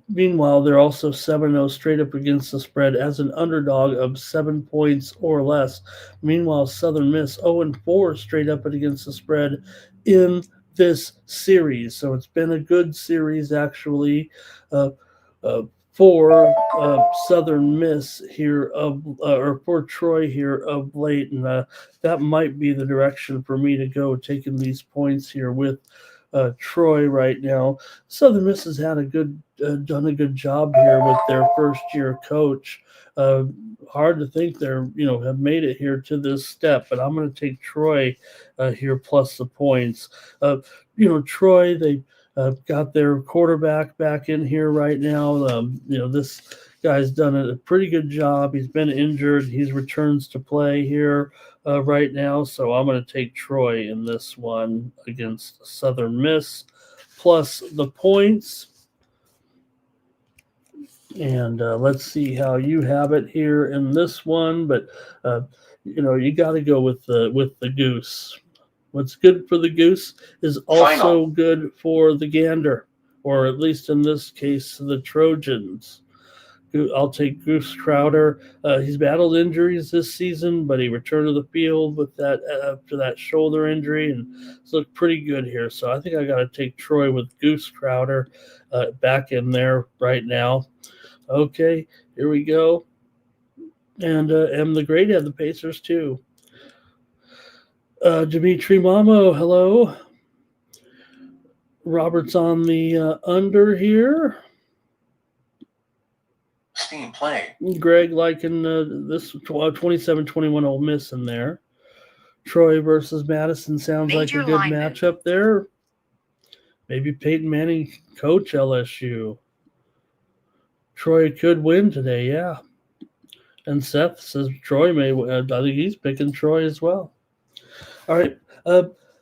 [SPEAKER 2] Meanwhile, they're also 7-0 straight up against the spread as an underdog of 7 points or less. Meanwhile, Southern Miss 0-4 straight up and against the spread in this series. So it's been a good series, actually, for Southern Miss here or for Troy here of late, and that might be the direction for me to go, taking these points here with Troy right now. Southern Miss has had done a good job here with their first year coach. Hard to think they're have made it here to this step, but I'm going to take Troy here plus the points. Troy, they got their quarterback back in here right now. This guy's done a pretty good job. He's been injured. He returns to play here right now. So I'm going to take Troy in this one against Southern Miss plus the points. And let's see how you have it here in this one. But, you got to go with the goose. What's good for the goose is also good for the gander, or at least in this case, the Trojans. I'll take Goose Crowder. He's battled injuries this season, but he returned to the field with that after that shoulder injury, and it's looked pretty good here. So I think I got to take Troy with Goose Crowder back in there right now. Okay, here we go. And M the Great had the Pacers too. Dimitri Mamo, hello. Robert's on the under here.
[SPEAKER 3] Steam play.
[SPEAKER 2] Greg liking this 27-21 Ole Miss in there. Troy versus Madison sounds like a good matchup there. Maybe Peyton Manning coach LSU. Troy could win today, yeah. And Seth says Troy may. I think he's picking Troy as well. All right.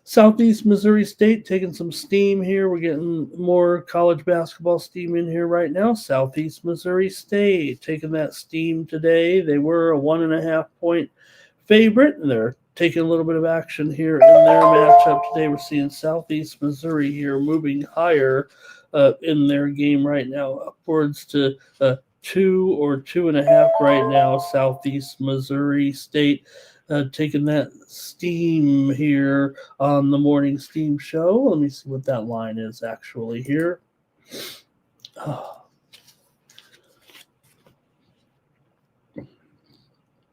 [SPEAKER 2] Southeast Missouri State taking some steam here. We're getting more college basketball steam in here right now. Southeast Missouri State taking that steam today. They were a 1.5-point favorite, and they're taking a little bit of action here in their matchup today. We're seeing Southeast Missouri here moving higher in their game right now, upwards to 2 or 2.5 right now. Southeast Missouri State taking that steam here on the morning steam show. Let me see what that line is actually here.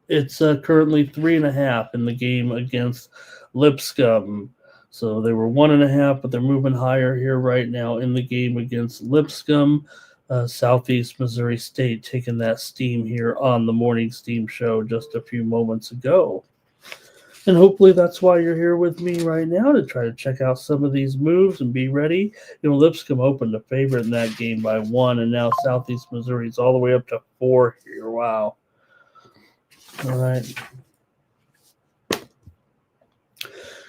[SPEAKER 2] It's currently 3.5 in the game against Lipscomb. So they were 1.5, but they're moving higher here right now in the game against Lipscomb. Southeast Missouri State taking that steam here on the morning steam show just a few moments ago. And hopefully that's why you're here with me right now, to try to check out some of these moves and be ready. Lipscomb opened a favorite in that game by 1, and now Southeast Missouri is all the way up to 4 here. Wow. All right.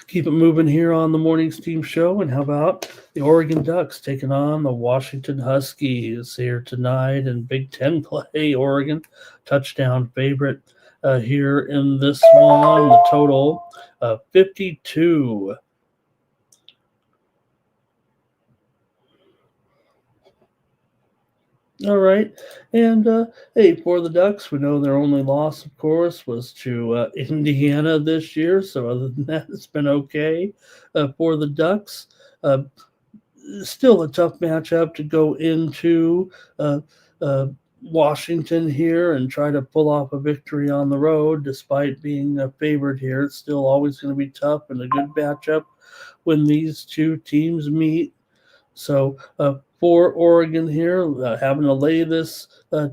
[SPEAKER 2] Keep it moving here on the morning steam show. And how about the Oregon Ducks taking on the Washington Huskies here tonight in Big Ten play? Oregon touchdown favorite here in this one. The total 52. All right. And, hey, for the Ducks, we know their only loss, of course, was to Indiana this year. So other than that, it's been okay for the Ducks. Still a tough matchup to go into Washington here and try to pull off a victory on the road, despite being a favorite here. It's still always going to be tough and a good matchup when these two teams meet. So for Oregon here, having to lay this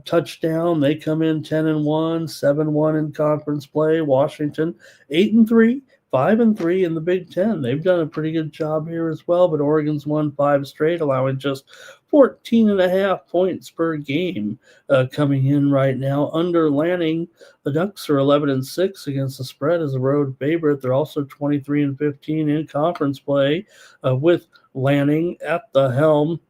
[SPEAKER 2] touchdown, they come in 10-1, 7-1 in conference play. Washington 8-3, 5-3 in the Big Ten. They've done a pretty good job here as well, but Oregon's won 5 straight, allowing just 14.5 points per game coming in right now. Under Lanning, the Ducks are 11-6 against the spread as a road favorite. They're also 23-15 in conference play with Lanning at the helm.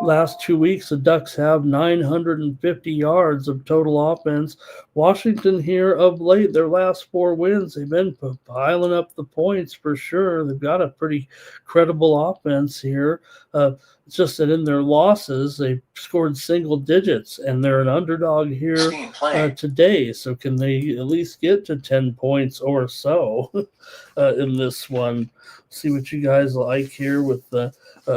[SPEAKER 2] Last 2 weeks, the Ducks have 950 yards of total offense. Washington here of late, their last 4 wins, they've been piling up the points for sure. They've got a pretty credible offense here. It's just that in their losses, they've scored single digits, and they're an underdog here today. So can they at least get to 10 points or so in this one? See what you guys like here with the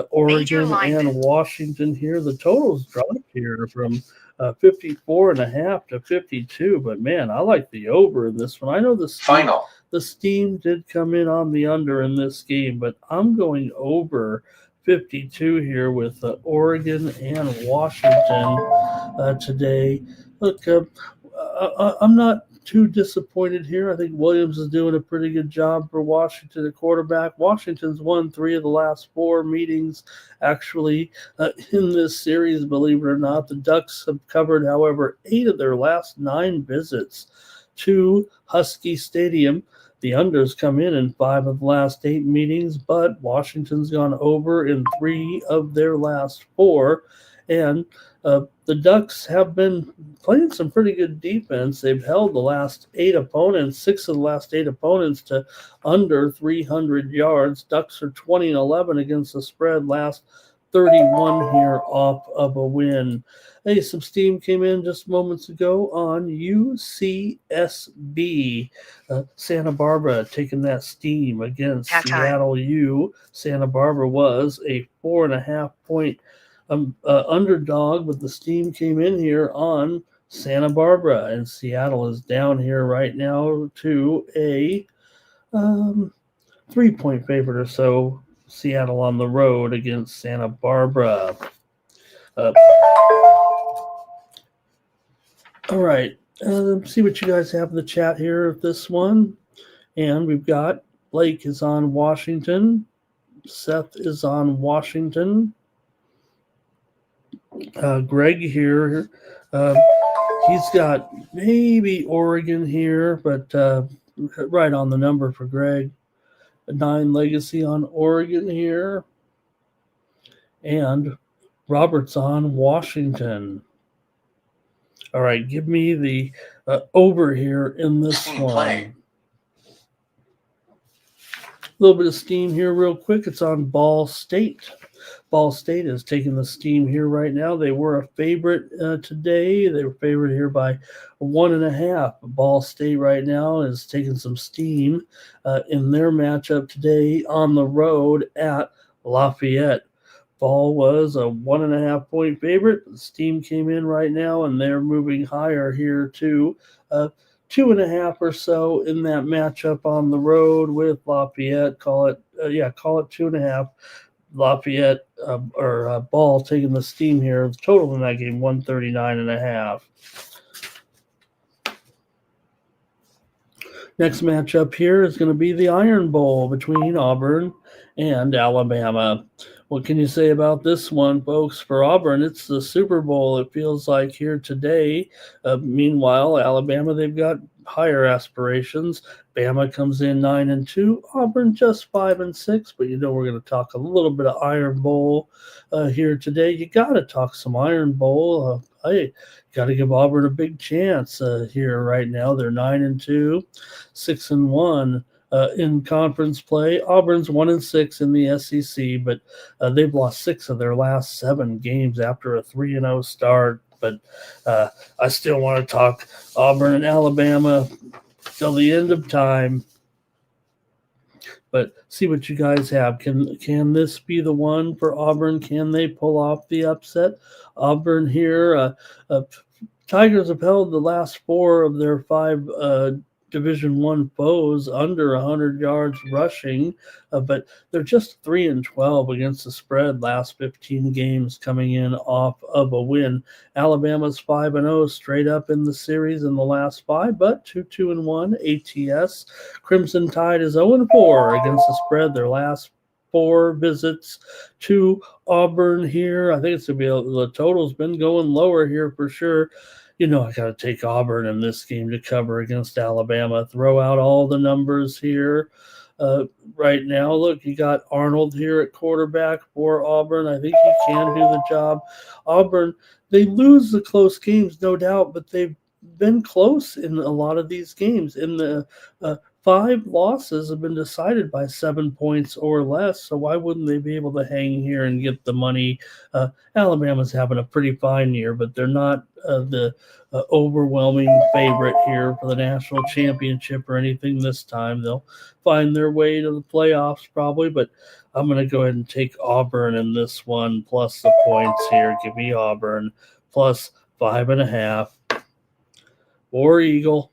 [SPEAKER 2] Oregon and Washington here. The totals dropped here from 54.5 to 52, but man, I like the over in this one. I know the steam did come in on the under in this game, but I'm going over 52 here with Oregon and Washington today. Look, I'm not too disappointed here. I think Williams is doing a pretty good job for Washington at quarterback. Washington's won 3 of the last 4 meetings, actually, in this series, believe it or not. The Ducks have covered, however, 8 of their last 9 visits to Husky Stadium. The unders come in 5 of the last 8 meetings, but Washington's gone over in 3 of their last 4. And the Ducks have been playing some pretty good defense. They've held the last 8 opponents, 6 of the last 8 opponents, to under 300 yards. Ducks are 20-11 against the spread, last 31 here off of a win. Hey, some steam came in just moments ago on UCSB. Santa Barbara taking that steam against Seattle U. Santa Barbara was a 4.5-point underdog, but the steam came in here on Santa Barbara, and Seattle is down here right now to a 3-point favorite or so. Seattle on the road against Santa Barbara. All right, see what you guys have in the chat here of this one. And we've got Blake is on Washington. Seth is on Washington. Greg here, he's got maybe Oregon here, but right on the number for Greg. 9 legacy on Oregon here. And Roberts on Washington. All right, give me the over here in this
[SPEAKER 3] Steam
[SPEAKER 2] one.
[SPEAKER 3] play.
[SPEAKER 2] A little bit of steam here real quick. It's on Ball State. Ball State is taking the steam here right now. They were a favorite today. They were favored here by 1.5. Ball State right now is taking some steam in their matchup today on the road at Lafayette. Ball was a 1.5 point favorite. The steam came in right now, and they're moving higher here to 2.5 or so in that matchup on the road with Lafayette. Call it 2.5. Lafayette Ball taking the steam here. The total in that game 139.5. Next matchup here is going to be the Iron Bowl between Auburn and Alabama. What can you say about this one, folks? For Auburn, it's the Super Bowl, it feels like, here today. Meanwhile, Alabama, they've got higher aspirations. Bama comes in 9-2. Auburn just 5-6. But we're going to talk a little bit of Iron Bowl here today. You got to talk some Iron Bowl. Hey, got to give Auburn a big chance here right now. They're 9-2, 6-1. In conference play. Auburn's 1-6 in the SEC, but they've lost 6 of their last 7 games after a 3-0 start. But I still want to talk Auburn and Alabama till the end of time. But see what you guys have. Can this be the one for Auburn? Can they pull off the upset? Auburn here. Tigers have held the last 4 of their 5 Division I foes under 100 yards rushing, but they're just 3-12 against the spread last 15 games coming in off of a win. Alabama's 5-0 straight up in the series in the last 5, but 2-1 ATS. Crimson Tide is 0-4 against the spread their last 4 visits to Auburn here. I think it's going to be the total's been going lower here for sure. I got to take Auburn in this game to cover against Alabama. Throw out all the numbers here right now. Look, you got Arnold here at quarterback for Auburn. I think he can do the job. Auburn, they lose the close games, no doubt, but they've been close in a lot of these games. In the 5 losses have been decided by 7 points or less, so why wouldn't they be able to hang here and get the money? Alabama's having a pretty fine year, but they're not the overwhelming favorite here for the national championship or anything this time. They'll find their way to the playoffs probably, but I'm going to go ahead and take Auburn in this one, plus the points here. Give me Auburn, plus 5.5. War Eagle.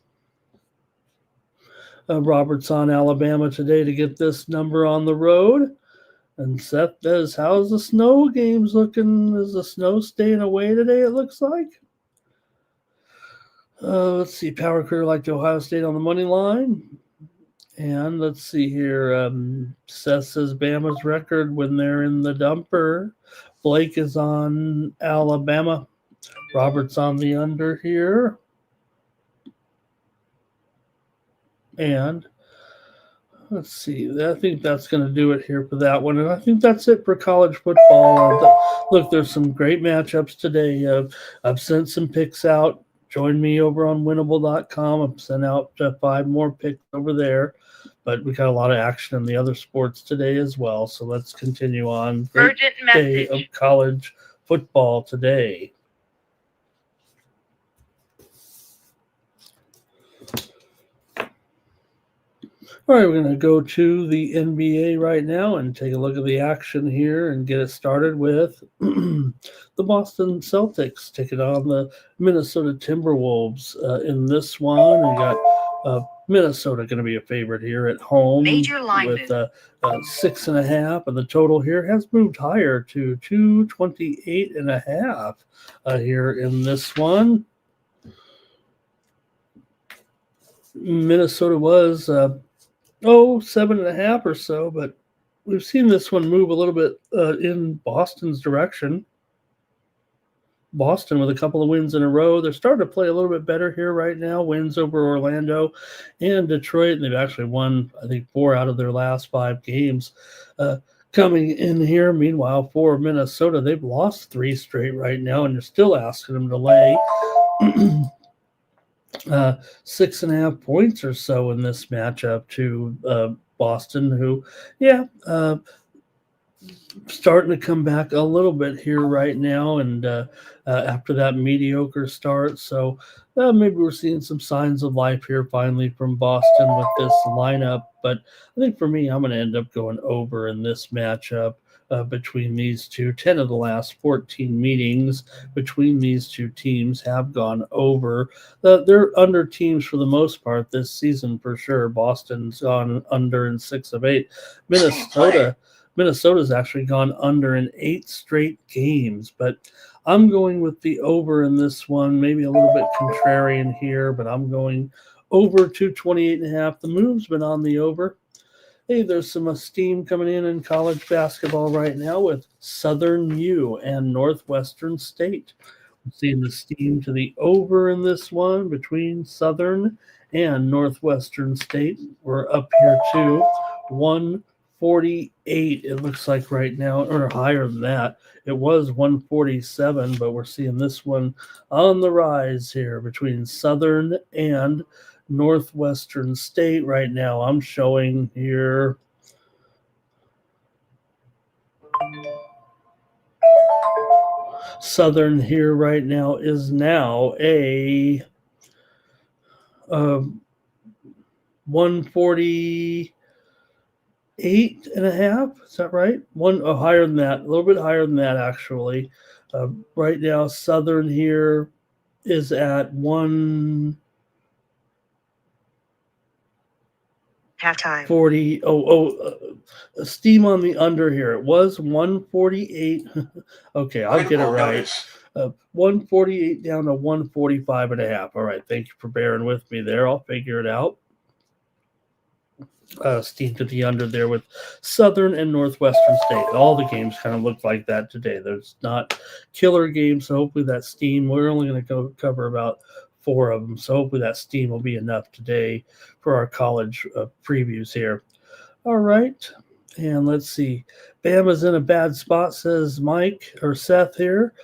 [SPEAKER 2] Roberts on Alabama today to get this number on the road. And Seth says, how's the snow games looking? Is the snow staying away today, it looks like? Let's see. Power Crew like Ohio State on the money line. And let's see here. Seth says Bama's record when they're in the dumper. Blake is on Alabama. Roberts on the under here. And let's see. I think that's going to do it here for that one. And I think that's it for college football. Look, there's some great matchups today. I've sent some picks out. Join me over on winnable.com. I've sent out 5 more picks over there. But we got a lot of action in the other sports today as well. So let's continue on. Great
[SPEAKER 4] Urgent
[SPEAKER 2] day
[SPEAKER 4] message.
[SPEAKER 2] of college football today. All right, we're going to go to the NBA right now and take a look at the action here and get it started with the Boston Celtics taking on the Minnesota Timberwolves in this one. We got Minnesota going to be a favorite here at home
[SPEAKER 4] Major line
[SPEAKER 2] with 6.5, and the total here has moved higher to 228.5 here in this one. Minnesota was 7.5 or so, but we've seen this one move a little bit in Boston's direction. Boston with a couple of wins in a row. They're starting to play a little bit better here right now. Wins over Orlando and Detroit. And they've actually won, I think, 4 out of their last 5 games. Coming in here, meanwhile, for Minnesota, they've lost 3 straight right now, and you're still asking them to lay 6.5 points or so in this matchup to Boston, who, starting to come back a little bit here right now, and after that mediocre start. So maybe we're seeing some signs of life here finally from Boston with this lineup. But I think for me, I'm going to end up going over in this matchup between these two. 10 of the last 14 meetings between these two teams have gone over. They're under teams for the most part this season for sure. Boston's gone under in 6 of 8. Minnesota's actually gone under in 8 straight games, but I'm going with the over in this one. Maybe a little bit contrarian here, but I'm going over 228.5. The move's been on the over. Hey, there's some steam coming in college basketball right now with Southern U and Northwestern State. I'm seeing the steam to the over in this one between Southern and Northwestern State. We're up here to 148, it looks like right now, or higher than that. It was 147, but we're seeing this one on the rise here between Southern and Northwestern State right now. I'm showing here Southern here right now is now a 148.5. Is that right? Higher than that, a little bit higher than that actually. Right now, Southern here is at
[SPEAKER 4] halftime
[SPEAKER 2] 40. Steam on the under here. It was 148. Okay, I'll get it right. 148 down to 145.5. All right, thank you for bearing with me there. I'll figure it out. Steam to the under there with Southern and Northwestern State. All the games kind of look like that today. There's not killer games, so hopefully that steam, we're only going to cover about 4 of them, so hopefully that steam will be enough today for our college previews here. All right, and let's see. Bama's in a bad spot, says Mike or Seth here.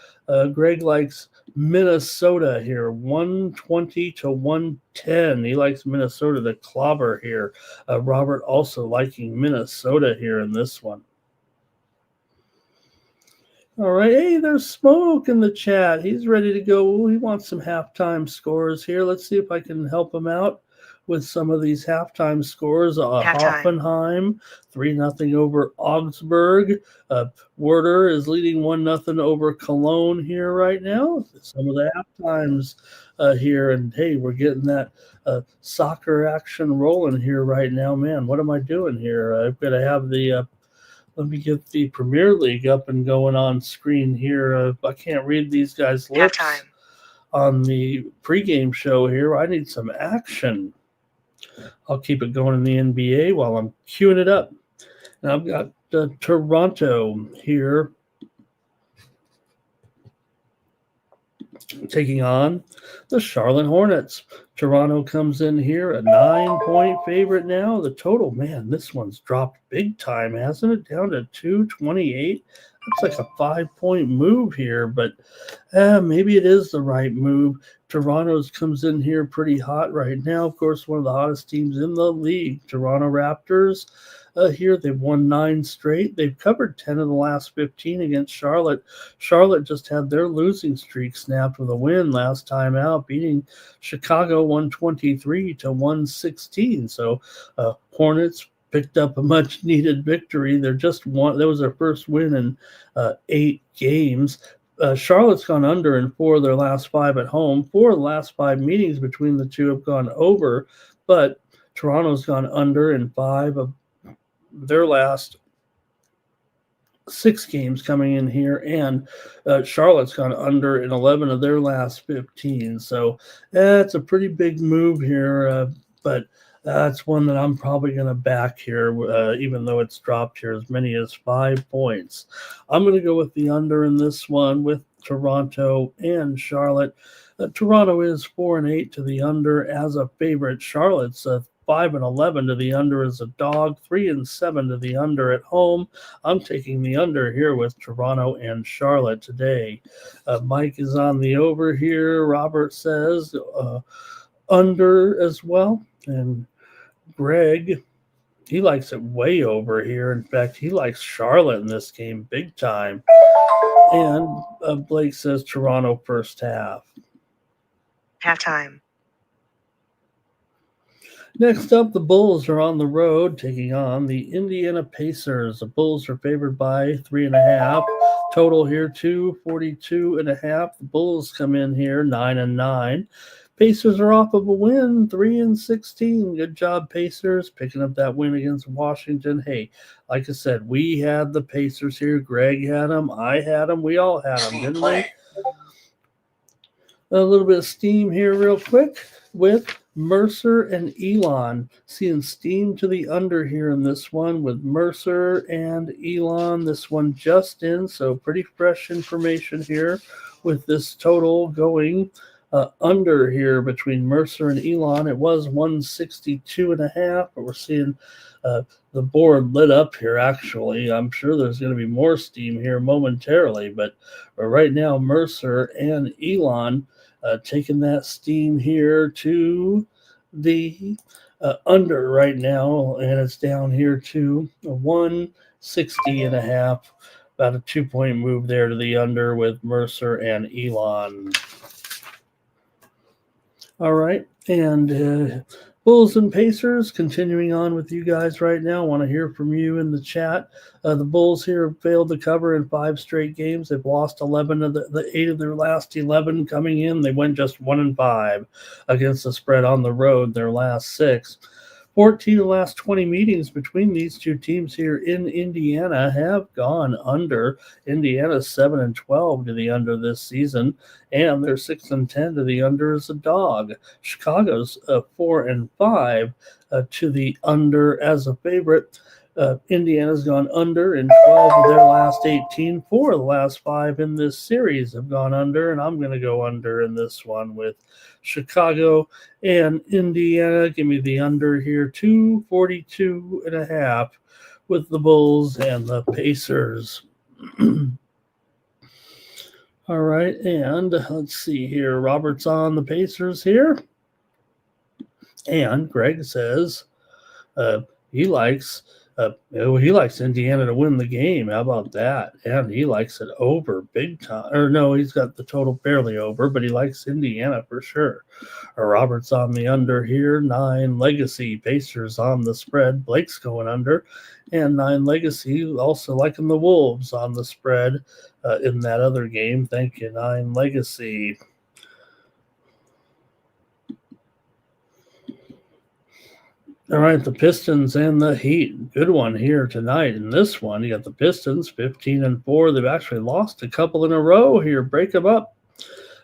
[SPEAKER 2] Greg likes Minnesota here, 120 to 110. He likes Minnesota to clobber here. Robert also liking Minnesota here in this one. All right. Hey, there's Smoke in the chat. He's ready to go. He wants some halftime scores here. Let's see if I can help him out with some of these halftime scores. Hoffenheim, 3-0 over Augsburg. Werder is leading 1-0 over Cologne here right now. Some of the halftimes here. And, hey, we're getting that soccer action rolling here right now. Man, what am I doing here? I've got to have the let me get the Premier League up and going on screen here. I can't read these guys' lips on the pregame show here. I need some action. I'll keep it going in the NBA while I'm queuing it up. And I've got Toronto here taking on the Charlotte Hornets. Toronto comes in here a 9-point favorite now. The total, man, this one's dropped big time, hasn't it? Down to 228. That's like a 5-point move here, but maybe it is the right move. Toronto's comes in here pretty hot right now. Of course, one of the hottest teams in the league. Toronto Raptors here. They've won 9 straight. They've covered 10 of the last 15 against Charlotte. Charlotte just had their losing streak snapped with a win last time out, beating Chicago 123 to 116. So Hornets picked up a much-needed victory. They're just one. That was their first win in 8 games. Charlotte's gone under in 4 of their last 5 at home. 4 of the last 5 meetings between the two have gone over, but Toronto's gone under in 5 of their last 6 games coming in here, and Charlotte's gone under in 11 of their last 15. So it's a pretty big move here, but that's one that I'm probably going to back here, even though it's dropped here as many as 5 points. I'm going to go with the under in this one with Toronto and Charlotte. Toronto is 4-8 to the under as a favorite. Charlotte's 5-11 to the under as a dog. 3-7 to the under at home. I'm taking the under here with Toronto and Charlotte today. Mike is on the over here. Robert says under as well. And Greg, he likes it way over here. In fact, he likes Charlotte in this game big time. And Blake says Toronto first half.
[SPEAKER 4] Halftime.
[SPEAKER 2] Next up, the Bulls are on the road taking on the Indiana Pacers. The Bulls are favored by 3.5. Total here, 242.5. The Bulls come in here 9-9. Pacers are off of a win, 3-16. Good job, Pacers, picking up that win against Washington. Hey, like I said, we had the Pacers here. Greg had them. I had them. We all had them,
[SPEAKER 3] Team
[SPEAKER 2] didn't we?
[SPEAKER 3] play.
[SPEAKER 2] A little bit of steam here real quick with Mercer and Elon. Seeing steam to the under here in this one with Mercer and Elon. This one just in, so pretty fresh information here with this total going under here between Mercer and Elon. It was 162.5, but we're seeing the board lit up here, actually. I'm sure there's going to be more steam here momentarily, but right now Mercer and Elon taking that steam here to the under right now, and it's down here to 160.5. About a 2-point move there to the under with Mercer and Elon. All right, and Bulls and Pacers, continuing on with you guys right now. I want to hear from you in the chat. The Bulls here have failed to cover in 5 straight games. They've lost 11 of the 8 of their last 11 coming in. They went just 1-5 against the spread on the road their last 6. 14 of the last 20 meetings between these two teams here in Indiana have gone under. Indiana's 7-12 to the under this season, and they're 6-10 to the under as a dog. Chicago's 4-5 to the under as a favorite. Indiana's gone under in 12 of their last 18. 4 of the last 5 in this series have gone under, and I'm going to go under in this one with Chicago and Indiana. Give me the under here, 242.5 with the Bulls and the Pacers. All right, and let's see here. Robert's on the Pacers here. And Greg says he likes Indiana to win the game. How about that? And he likes it over big time. Or no, he's got the total barely over, but he likes Indiana for sure. Robert's on the under here. 9 Legacy. Pacers on the spread. Blake's going under. And 9 Legacy also liking the Wolves on the spread in that other game. Thank you, 9 Legacy. All right, the Pistons and the Heat. Good one here tonight. In this one, you got the Pistons 15-4. They've actually lost a couple in a row here. Break them up.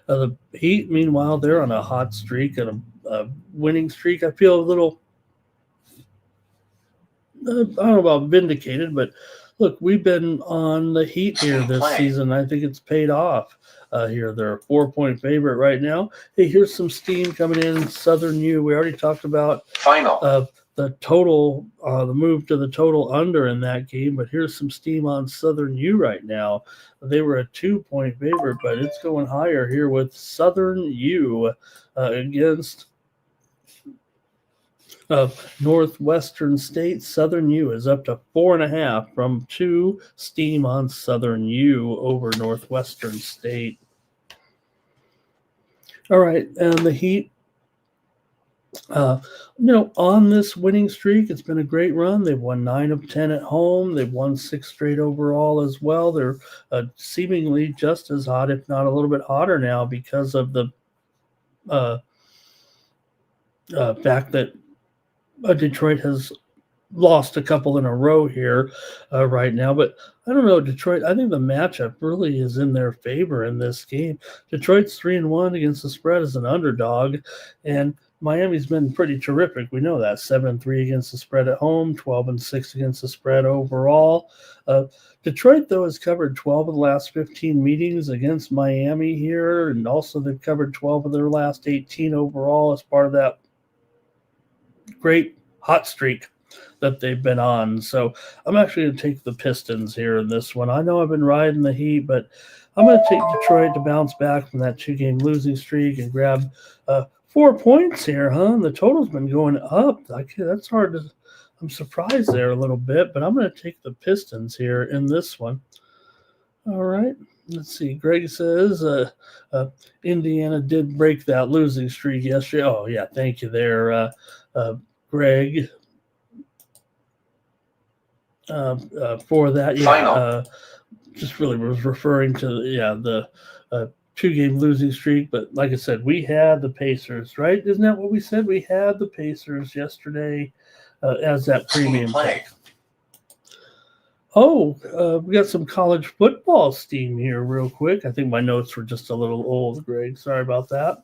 [SPEAKER 2] The Heat, meanwhile, they're on a hot streak and a winning streak. I feel a little, I don't know about vindicated, but look, we've been on the Heat here this season. I think it's paid off. Here, they're a 4-point favorite right now. Hey, here's some steam coming in Southern U. We already talked about the total, the move to the total under in that game, but here's some steam on Southern U right now. They were a 2-point favorite, but it's going higher here with Southern U against Northwestern State. Southern U is up to 4.5 from 2 steam on Southern U over Northwestern State. All right, and the Heat, on this winning streak, it's been a great run. They've won 9 of 10 at home. They've won 6 straight overall as well. They're seemingly just as hot, if not a little bit hotter now, because of the fact that Detroit has lost a couple in a row here right now. But I don't know, Detroit, I think the matchup really is in their favor in this game. Detroit's 3-1 against the spread as an underdog, and Miami's been pretty terrific. We know that 7-3 against the spread at home, 12-6 against the spread overall. Detroit, though, has covered 12 of the last 15 meetings against Miami here, and also they've covered 12 of their last 18 overall as part of that great hot streak that they've been on. So I'm actually going to take the Pistons here in this one. I know I've been riding the Heat, but I'm going to take Detroit to bounce back from that 2-game losing streak and grab 4 points here, huh? And the total's been going up. That's hard to. I'm surprised there a little bit, but I'm going to take the Pistons here in this one. All right. Let's see. Greg says Indiana did break that losing streak yesterday. Oh, yeah. Thank you there, Greg, for that. Yeah. Just really was referring to, the 2-game losing streak. But like I said, we had the Pacers, right? Isn't that what we said? We had the Pacers yesterday as that premium pick. Oh, we got some college football steam here real quick. I think my notes were just a little old, Greg. Sorry about that.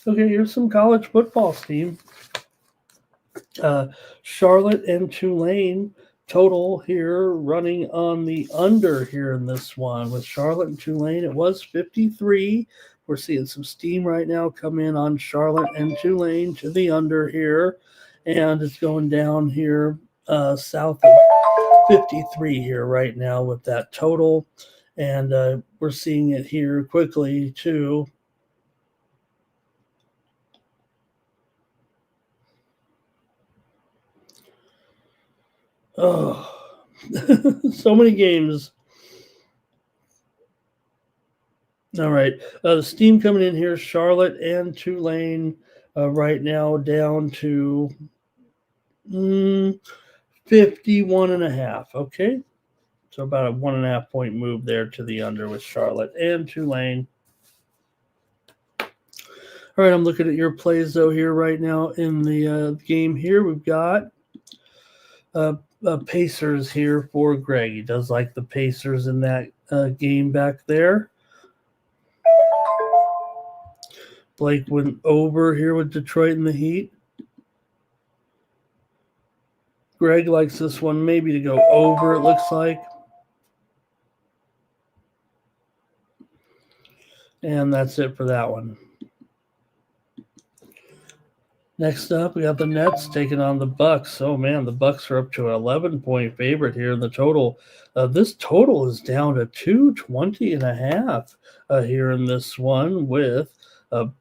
[SPEAKER 2] Okay, here's some college football steam. Charlotte and Tulane total here running on the under here in this one. With Charlotte and Tulane, it was 53. We're seeing some steam right now come in on Charlotte and Tulane to the under here. And it's going down here south of 53 here right now with that total. And we're seeing it here quickly too. Oh, so many games. All right. The steam coming in here, Charlotte and Tulane right now down to 51.5. Okay. So about a 1.5 point move there to the under with Charlotte and Tulane. All right. I'm looking at your plays, though, here right now in the game here. We've got Pacers here for Greg. He does like the Pacers in that game back there. Blake went over here with Detroit and the Heat. Greg likes this one maybe to go over, it looks like. And that's it for that one. Next up, we got the Nets taking on the Bucks. Oh, man, the Bucks are up to an 11-point favorite here in the total. This total is down to 220.5 here in this one with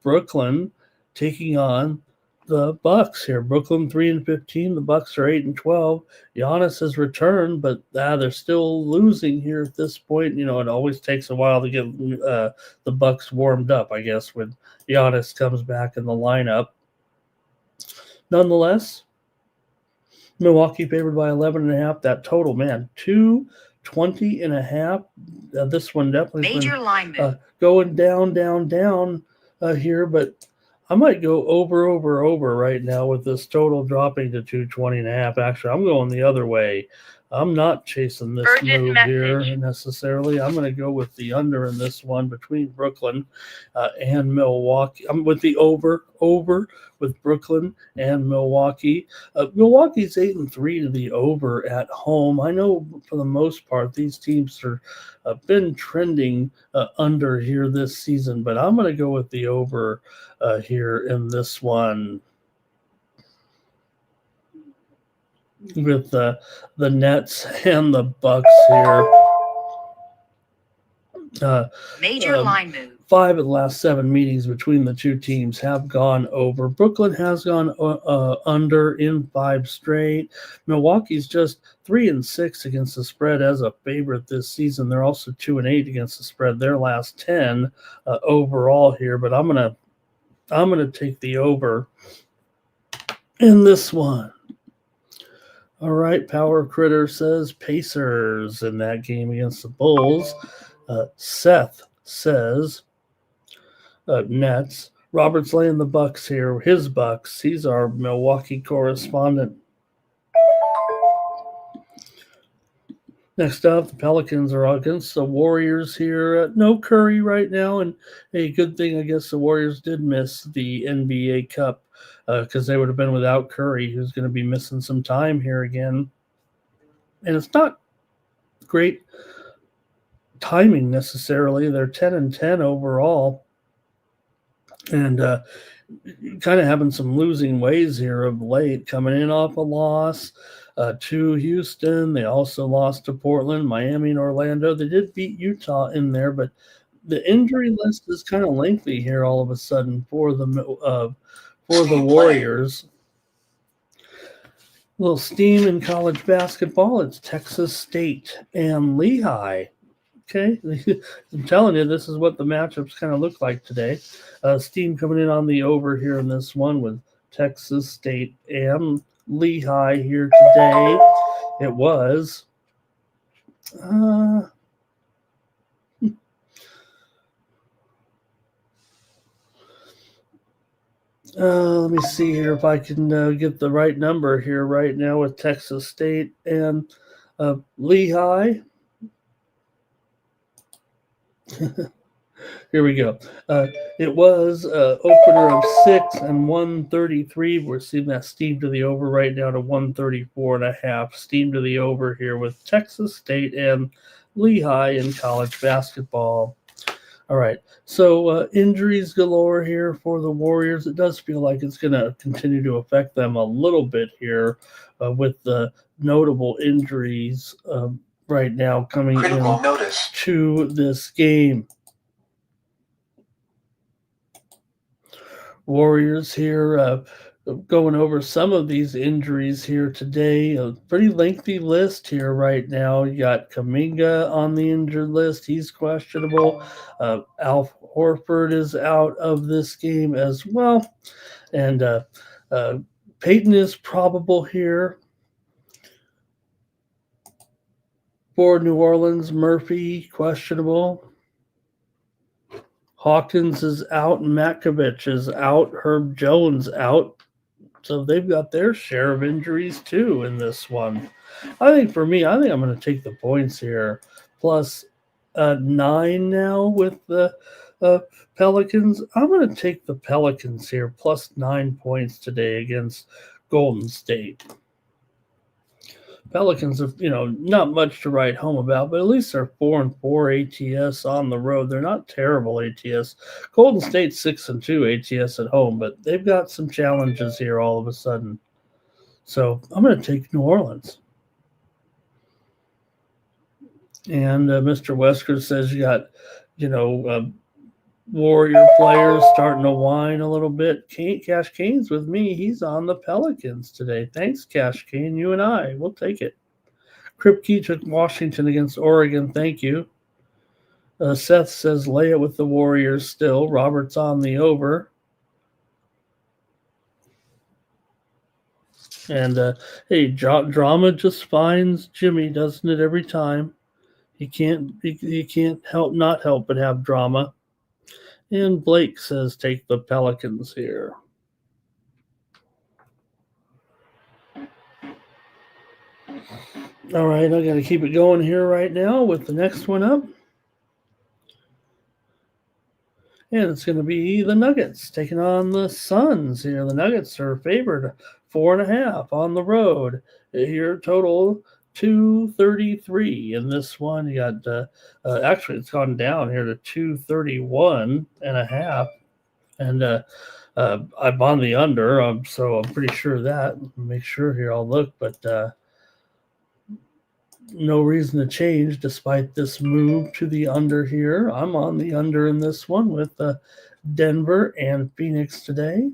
[SPEAKER 2] Brooklyn taking on the Bucks here. Brooklyn 3-15. The Bucks are 8-12. Giannis has returned, but they're still losing here at this point. You know, it always takes a while to get the Bucks warmed up, I guess, when Giannis comes back in the lineup. Nonetheless, Milwaukee favored by 11.5. That total, man, 220.5. This one definitely
[SPEAKER 4] Major line move.
[SPEAKER 2] Going down here, but I might go over right now with this total dropping to 220.5. Actually, I'm going the other way. I'm not chasing this move here necessarily. I'm going to go with the under in this one between Brooklyn and Milwaukee. I'm with the over with Brooklyn and Milwaukee. Milwaukee's 8-3 to the over at home. I know for the most part these teams are been trending under here this season, but I'm going to go with the over here in this one. With the Nets and the Bucks here.
[SPEAKER 4] Major line move.
[SPEAKER 2] 5 of the last 7 meetings between the two teams have gone over. Brooklyn has gone under in 5 straight. Milwaukee's just 3-6 against the spread as a favorite this season. They're also 2-8 against the spread their last 10 overall here. But I'm gonna take the over in this one. All right, Power Critter says Pacers in that game against the Bulls. Seth says Nets. Robert's laying the Bucks here. His Bucks. He's our Milwaukee correspondent. Next up, the Pelicans are against the Warriors here. No Curry right now, and a good thing, I guess, the Warriors did miss the NBA Cup because they would have been without Curry, who's going to be missing some time here again. And it's not great timing necessarily. They're 10-10 overall, and kind of having some losing ways here of late, coming in off a loss to Houston. They also lost to Portland, Miami, and Orlando. They did beat Utah in there, but the injury list is kind of lengthy here all of a sudden for the Warriors. A little steam in college basketball. It's Texas State and Lehigh. Okay, I'm telling you, this is what the matchups kind of look like today. Steam coming in on the over here in this one with Texas State and Lehigh here today. It was let me see here if I can get the right number here right now with Texas State and Lehigh. Here we go. It was opener of 6 and 133. We're seeing that steam to the over right now to 134.5. Steam to the over here with Texas State and Lehigh in college basketball. All right. So injuries galore here for the Warriors. It does feel like it's going to continue to affect them a little bit here with the notable injuries right now coming
[SPEAKER 3] Critical
[SPEAKER 2] in
[SPEAKER 3] notice.
[SPEAKER 2] to this game. Warriors here going over some of these injuries here today. A pretty lengthy list here right now. You got Kuminga on the injured list. He's questionable. Al Horford is out of this game as well. And Peyton is probable here for New Orleans. Murphy, questionable. Hawkins is out. Matkovich is out. Herb Jones out. So they've got their share of injuries too in this one. I think I'm going to take the points here. Plus 9 now with the Pelicans. I'm going to take the Pelicans here. Plus 9 points today against Golden State. Pelicans have, not much to write home about, but at least they're 4-4 ATS on the road. They're not terrible ATS. Golden State 6-2 ATS at home, but they've got some challenges here all of a sudden. So I'm going to take New Orleans. And Mr. Wesker says you got, Warrior players starting to whine a little bit. Cash Kane's with me. He's on the Pelicans today. Thanks, Cash Kane. You and I. We'll take it. Kripke took Washington against Oregon. Thank you. Seth says lay it with the Warriors still. Robert's on the over. And, hey, drama just finds Jimmy, doesn't it, every time? He can't not help but have drama. And Blake says take the Pelicans here. All right, I got to keep it going here right now with the next one up. And it's going to be the Nuggets taking on the Suns here. The Nuggets are favored 4.5 on the road. Here total 233 in this one. You got actually it's gone down here to 231.5, and I'm on the under, so I'm pretty sure of that. Make sure here I'll look, but no reason to change despite this move to the under here. I'm on the under in this one with Denver and Phoenix today.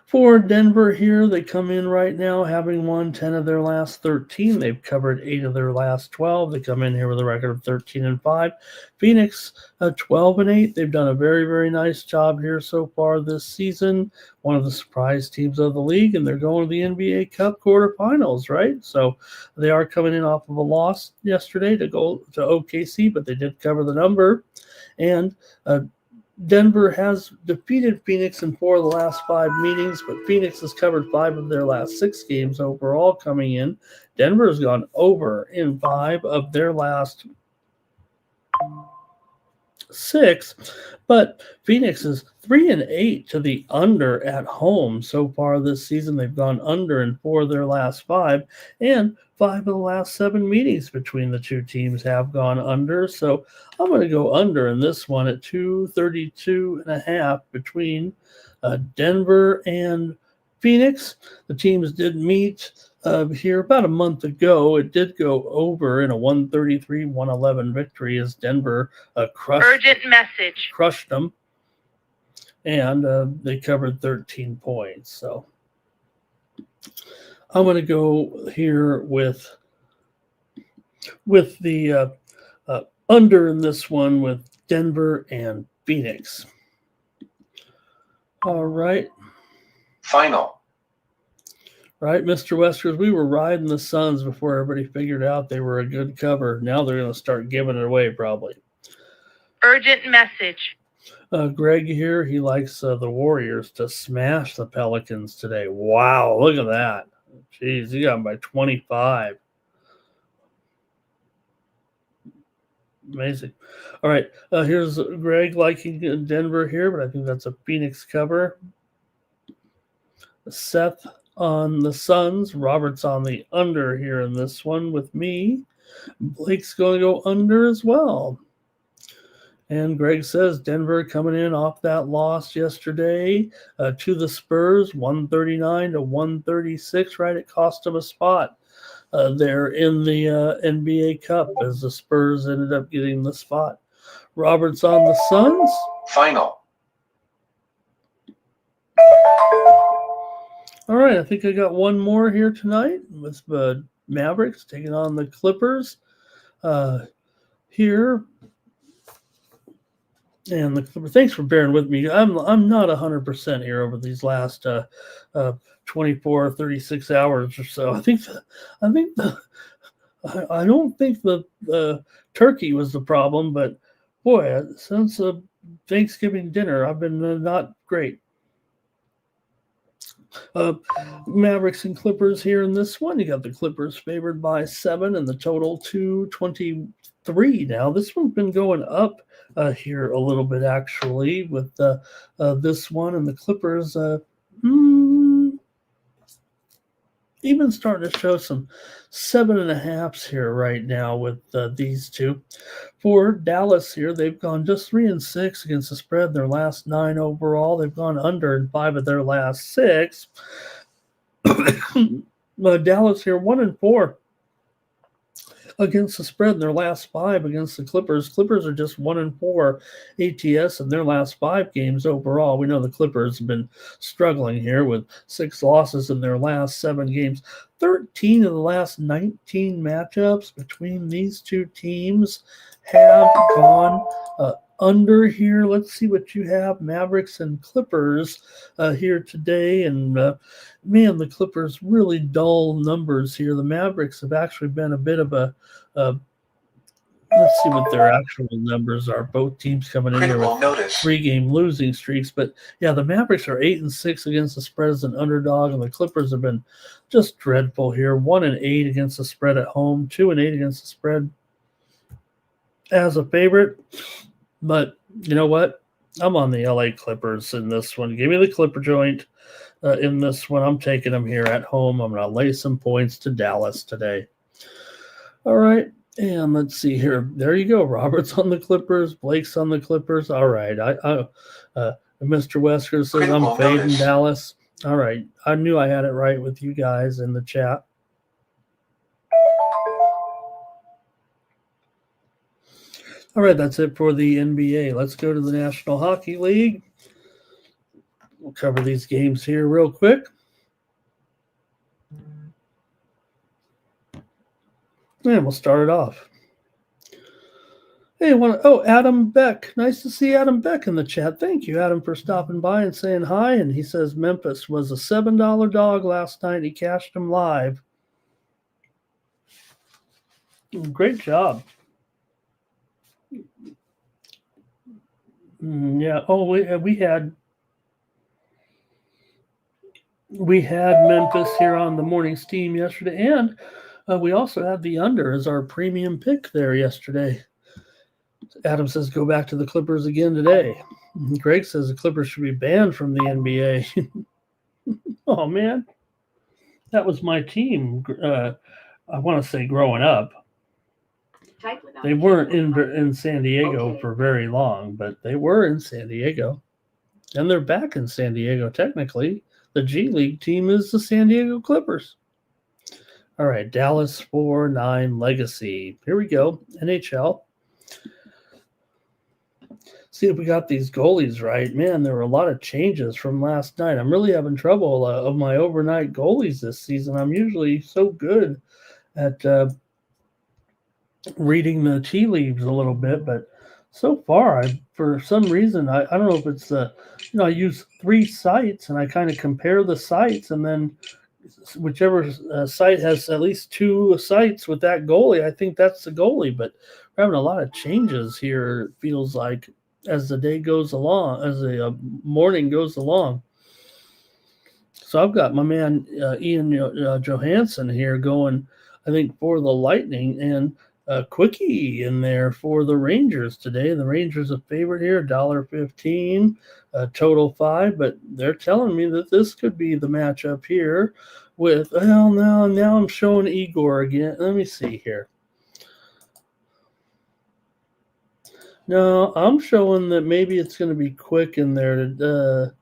[SPEAKER 2] For Denver here, they come in right now having won 10 of their last 13. They've covered 8 of their last 12. They come in here with a record of 13-5. Phoenix 12-8. They've done a very, very nice job here so far this season. One of the surprise teams of the league, and they're going to the NBA Cup quarterfinals, right? So they are coming in off of a loss yesterday to go to OKC, but they did cover the number. And Denver has defeated Phoenix in 4 of the last 5 meetings, but Phoenix has covered 5 of their last 6 games overall coming in. Denver has gone over in 5 of their last 6, but Phoenix is 3-8 to the under at home so far this season. They've gone under in 4 of their last 5, and 5 of the last 7 meetings between the two teams have gone under. So I'm going to go under in this one at 232.5 between Denver and Phoenix. The teams did meet here about a month ago. It did go over in a 133-111 victory as Denver crushed them, and they covered 13 points. So I'm going to go here with the under in this one with Denver and Phoenix. All right.
[SPEAKER 3] Final.
[SPEAKER 2] Right, Mr. Westers, we were riding the Suns before everybody figured out they were a good cover. Now they're going to start giving it away probably.
[SPEAKER 4] Urgent message.
[SPEAKER 2] Greg here, he likes the Warriors to smash the Pelicans today. Wow, look at that. Jeez, he got them by 25. Amazing. All right, here's Greg liking Denver here, but I think that's a Phoenix cover. Seth on the Suns. Robert's on the under here in this one with me. Blake's going to go under as well. And Greg says Denver coming in off that loss yesterday to the Spurs, 139-136, right? It cost them a spot there in the NBA Cup as the Spurs ended up getting the spot. Robert's on the Suns.
[SPEAKER 3] Final.
[SPEAKER 2] All right, I think I got one more here tonight with Mavericks taking on the Clippers here. And the Clippers, thanks for bearing with me. I'm not 100% here over these last 24, 36 hours or so. I don't think the turkey was the problem, but boy, since Thanksgiving dinner, I've been not great. Mavericks and Clippers here in this one. You got the Clippers favored by 7 and the total 223. Now this one's been going up here a little bit actually with this one, and the Clippers even starting to show some 7.5s here right now with these two. For Dallas here, they've gone just 3-6 against the spread in their last 9 overall. They've gone under in 5 of their last 6. Dallas here 1-4 against the spread in their last 5 against the Clippers. Clippers are just 1-4 ATS in their last 5 games overall. We know the Clippers have been struggling here with 6 losses in their last 7 games. 13 of the last 19 matchups between these two teams have gone under here. Let's see what you have, Mavericks and Clippers here today. And man, the Clippers really dull numbers here. The Mavericks have actually been a bit of a let's see what their actual numbers are. Both teams coming in here with 3-game losing streaks. But yeah, the Mavericks are 8-6 against the spread as an underdog, and the Clippers have been just dreadful here. 1-8 against the spread at home, 2-8 against the spread as a favorite. But you know what? I'm on the LA Clippers in this one. Give me the Clipper joint in this one. I'm taking them here at home. I'm going to lay some points to Dallas today. All right. And let's see here. There you go. Robert's on the Clippers. Blake's on the Clippers. All right. Mr. Wesker says I'm fading Dallas. All right. I knew I had it right with you guys in the chat. All right, that's it for the NBA. Let's go to the National Hockey League. We'll cover these games here real quick. And we'll start it off. Hey, Adam Beck. Nice to see Adam Beck in the chat. Thank you, Adam, for stopping by and saying hi. And he says Memphis was a $7 dog last night. He cashed him live. Great job. Yeah. Oh, we had Memphis here on the morning steam yesterday, and we also had the under as our premium pick there yesterday. Adam says go back to the Clippers again today. Greg says the Clippers should be banned from the NBA. Oh man, that was my team. I want to say growing up. They weren't in San Diego for very long, but they were in San Diego, and they're back in San Diego technically. The G League team is the San Diego Clippers. All right, Dallas 4-9 Legacy. Here we go. NHL. See if we got these goalies right. Man, there were a lot of changes from last night. I'm really having trouble of my overnight goalies this season. I'm usually so good at reading the tea leaves a little bit, but so far, for some reason, I don't know if it's I use 3 sites and I kind of compare the sites, and then whichever site has at least 2 sites with that goalie, I think that's the goalie. But we're having a lot of changes here. It feels like as the day goes along, as the morning goes along. So I've got my man Ian Johansson here going, I think, for the Lightning, and Quickie in there for the Rangers today. The Rangers a favorite here, $1.15, total 5, but they're telling me that this could be the matchup here with, well, now I'm showing Igor again. Let me see here. No, I'm showing that maybe it's going to be Quick in there.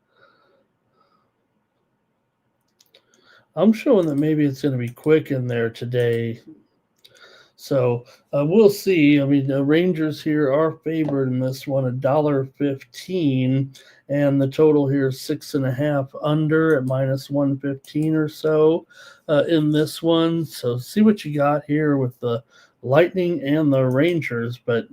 [SPEAKER 2] I'm showing that maybe it's going to be Quick in there today. So we'll see. I mean, the Rangers here are favored in this one, $1.15, and the total here is 6.5 under at -115 or so in this one. So see what you got here with the Lightning and the Rangers. But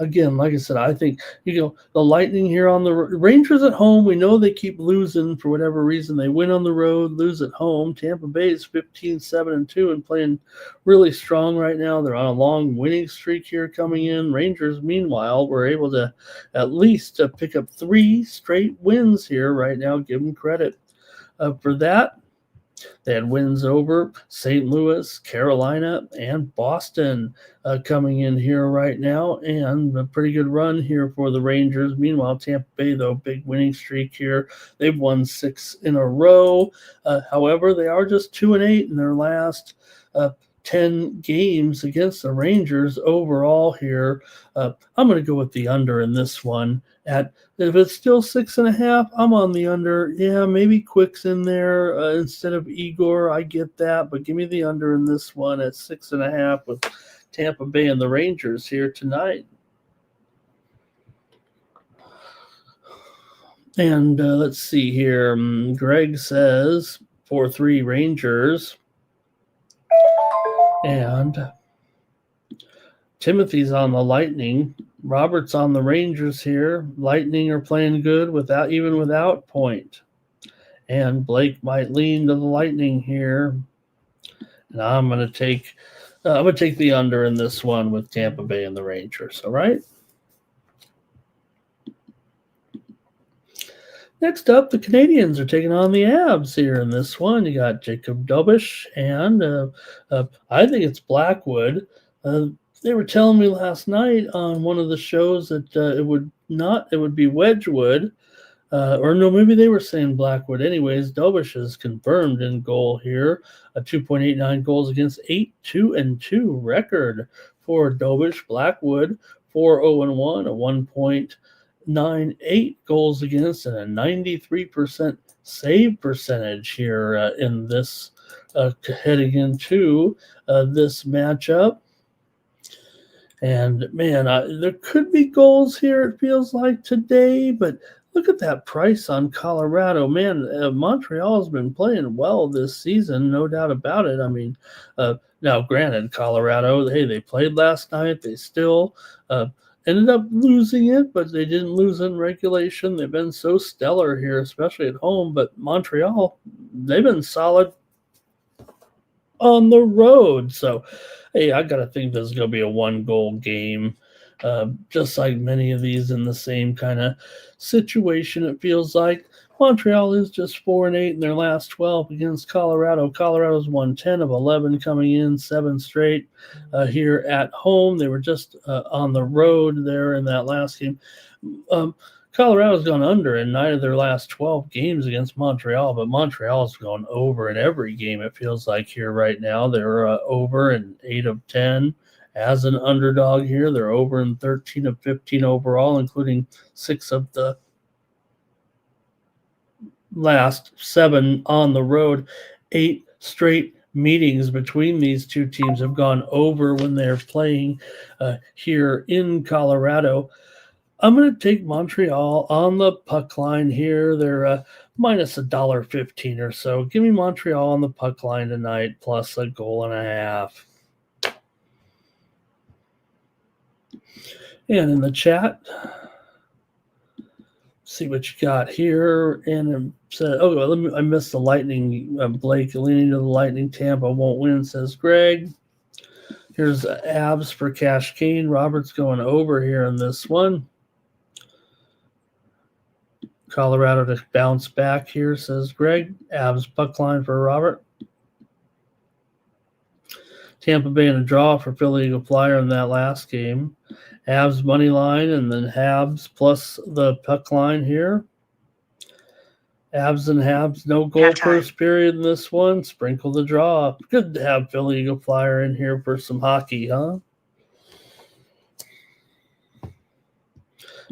[SPEAKER 2] again, like I said, I think the Lightning here on the Rangers at home. We know they keep losing for whatever reason. They win on the road, lose at home. Tampa Bay is 15-7-2 and playing really strong right now. They're on a long winning streak here coming in. Rangers, meanwhile, were able to at least pick up 3 straight wins here right now. Give them credit for that. They had wins over St. Louis, Carolina, and Boston coming in here right now, and a pretty good run here for the Rangers. Meanwhile, Tampa Bay, though, big winning streak here. They've won 6 in a row. However, they are just 2-8 in their last 10 games against the Rangers overall here. I'm going to go with the under in this one. If it's still 6.5, I'm on the under. Yeah, maybe Quick's in there instead of Igor. I get that, but give me the under in this one at 6.5 with Tampa Bay and the Rangers here tonight. And let's see here. Greg says 4-3 Rangers. And Timothy's on the Lightning. Robert's on the Rangers here. Lightning are playing good even without Point. And Blake might lean to the Lightning here. And I'm going to take the under in this one with Tampa Bay and the Rangers. All right. Next up, the Canadians are taking on the Abs here in this one. You got Jacob Dobish and I think it's Blackwood. They were telling me last night on one of the shows that it would be Wedgwood. Or no, maybe they were saying Blackwood. Anyways, Dobish is confirmed in goal here. A 2.89 goals against, 8-2-2 record for Dobish. Blackwood 4-0-1, a 1.98 goals against, and a 93% save percentage here in this heading into this matchup. And man, there could be goals here, it feels like today, but look at that price on Colorado. Man, Montreal has been playing well this season, no doubt about it. I mean, now granted, Colorado, hey, they played last night. They still ended up losing it, but they didn't lose in regulation. They've been so stellar here, especially at home. But Montreal, they've been solid on the road. So, hey, I got to think this is going to be a 1-goal game. just like many of these in the same kind of situation, it feels like. Montreal is just 4-8 in their last 12 against Colorado. Colorado's won 10 of 11 coming in, 7 straight here at home. They were just on the road there in that last game. Colorado's gone under in 9 of their last 12 games against Montreal, but Montreal's gone over in every game, it feels like, here right now. They're over in 8 of 10 as an underdog here. They're over in 13 of 15 overall, including 6 of the last 7 on the road. 8 straight meetings between these two teams have gone over when they're playing here in Colorado. I'm going to take Montreal on the puck line here. They're minus $1.15 or so. Give me Montreal on the puck line tonight, plus a goal and a half. And in the chat, see what you got here. And it said, I missed the Lightning. Blake leaning to the Lightning. Tampa won't win, says Greg. Here's abs for Cash Kane. Robert's going over here in this one. Colorado to bounce back here, says Greg. Abs puck line for Robert. Tampa Bay in a draw for Philly Eagle Flyer in that last game. Habs money line, and then Habs plus the puck line here. Habs and Habs, no goal first period in this one. Sprinkle the draw. Good to have Philly Eagle Flyer in here for some hockey, huh?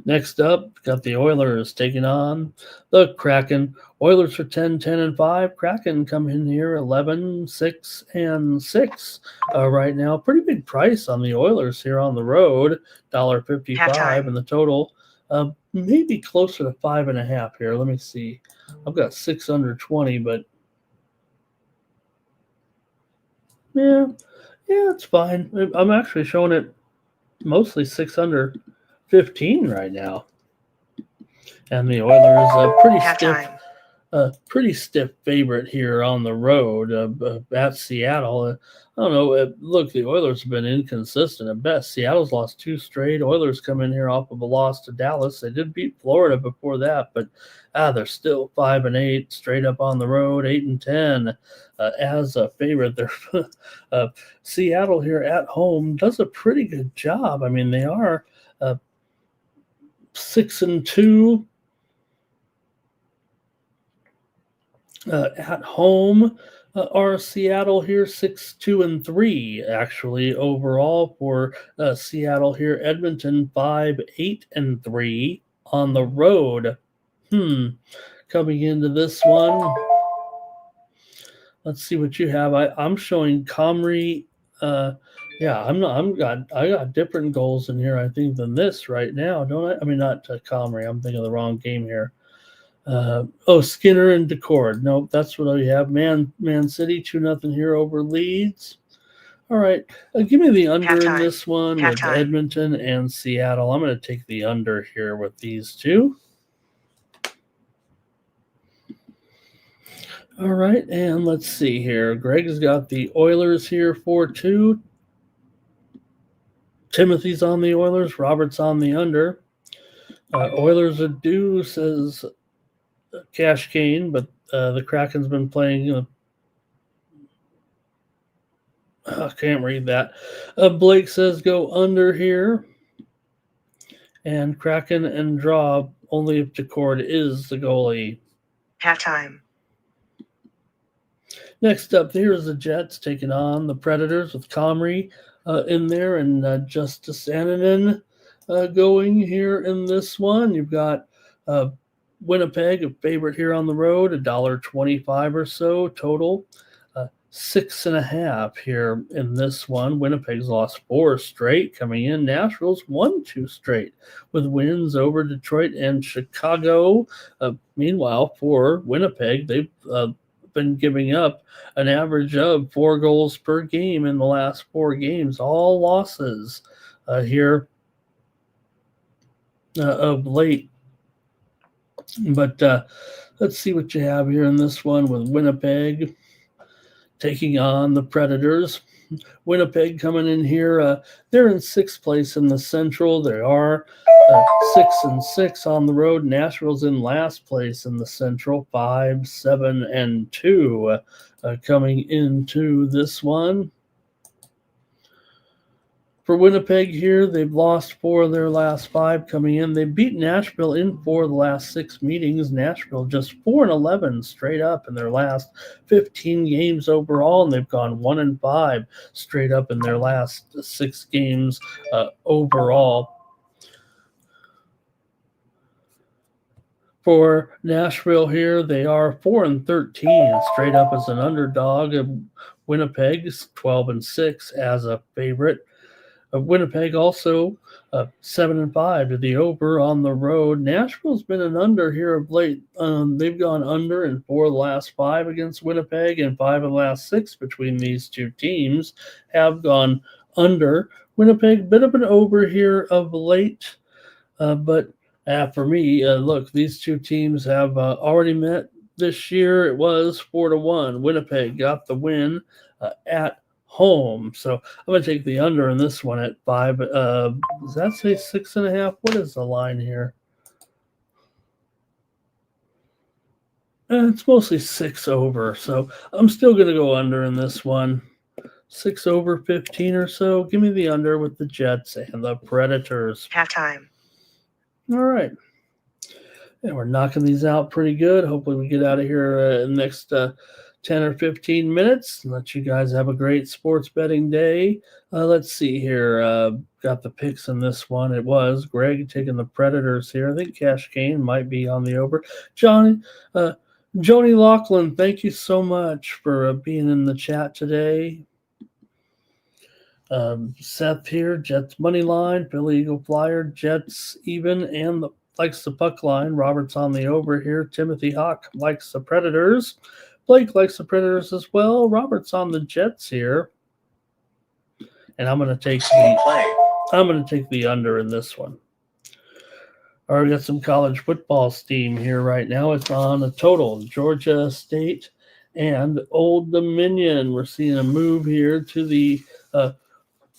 [SPEAKER 2] Next up, got the Oilers taking on the Kraken. Oilers for 10-10-5. Kraken come in here 11-6-6 right now. Pretty big price on the Oilers here on the road, $1.55 in the total. Maybe closer to 5.5 here. Let me see. I've got 6 under 20, but yeah, it's fine. I'm actually showing it mostly 6 under 15 right now, and the Oilers pretty stiff favorite here on the road at Seattle. I don't know. Look, the Oilers have been inconsistent at best. Seattle's lost 2 straight. Oilers come in here off of a loss to Dallas. They did beat Florida before that, but they're still 5-8 straight up on the road, 8-10 as a favorite. They're Seattle here at home does a pretty good job. I mean, they are 6-2 at home. Are Seattle here 6-2-3 actually overall for Seattle here. Edmonton 5-8-3 on the road. Coming into this one, let's see what you have. I'm showing Comrie. I got different goals in here, I think, than this right now, don't I? I mean, not Comrie. I'm thinking of the wrong game here. Skinner and Decord. Nope, that's what we have. Man City 2-0 here over Leeds. All right, give me the under in this one with Edmonton and Seattle. I'm going to take the under here with these two. All right, and let's see here. Greg's got the Oilers here 4-2. Timothy's on the Oilers. Robert's on the under. Oilers are due, says Cash Kane, but the Kraken's been playing. I can't read that. Blake says go under here. And Kraken and draw only if Decord is the goalie.
[SPEAKER 5] Halftime.
[SPEAKER 2] Next up, here's the Jets taking on the Predators with Comrie in there and Justice Annunen going here in this one. You've got Winnipeg, a favorite here on the road, $1.25 or so total. 6.5 here in this one. Winnipeg's lost 4 straight coming in. Nashville's won 2 straight with wins over Detroit and Chicago. Meanwhile, for Winnipeg, they've been giving up an average of 4 goals per game in the last 4 games. All losses here of late. But let's see what you have here in this one with Winnipeg taking on the Predators. Winnipeg coming in here. They're in sixth place in the Central. They are 6-6 on the road. Nashville's in last place in the Central, 5-7-2 coming into this one. For Winnipeg here, they've lost 4 of their last 5 coming in. They beat Nashville in 4 of the last 6 meetings. Nashville just 4-11 straight up in their last 15 games overall, and they've gone 1-5 straight up in their last 6 games overall. For Nashville here, they are 4-13 straight up as an underdog. Winnipeg's 12-6 as a favorite. Winnipeg also 7-5 to the over on the road. Nashville's been an under here of late. They've gone under in 4 of the last 5 against Winnipeg, and 5 of the last 6 between these two teams have gone under. Winnipeg, bit of an over here of late, but for me, look, these two teams have already met this year. It was 4-1. Winnipeg got the win at home. So I'm going to take the under in this one at 5. Does that say 6.5? What is the line here? It's mostly 6 over. So I'm still going to go under in this one. 6 over 15 or so. Give me the under with the Jets and the Predators.
[SPEAKER 4] Halftime.
[SPEAKER 2] All right. And we're knocking these out pretty good. Hopefully we get out of here in the next 10 or 15 minutes and let you guys have a great sports betting day. Let's see here. Got the picks in this one. It was Greg taking the Predators here. I think Cash Kane might be on the over. Joni Laughlin, thank you so much for being in the chat today. Seth here, Jets money line, Philly Eagle Flyer, Jets even, and likes the puck line. Robert's on the over here. Timothy Hawk likes the Predators. Blake likes the Predators as well. Robert's on the Jets here. And I'm going to take the under in this one. All right, we got some college football steam here right now. It's on a total. Georgia State and Old Dominion. We're seeing a move here to the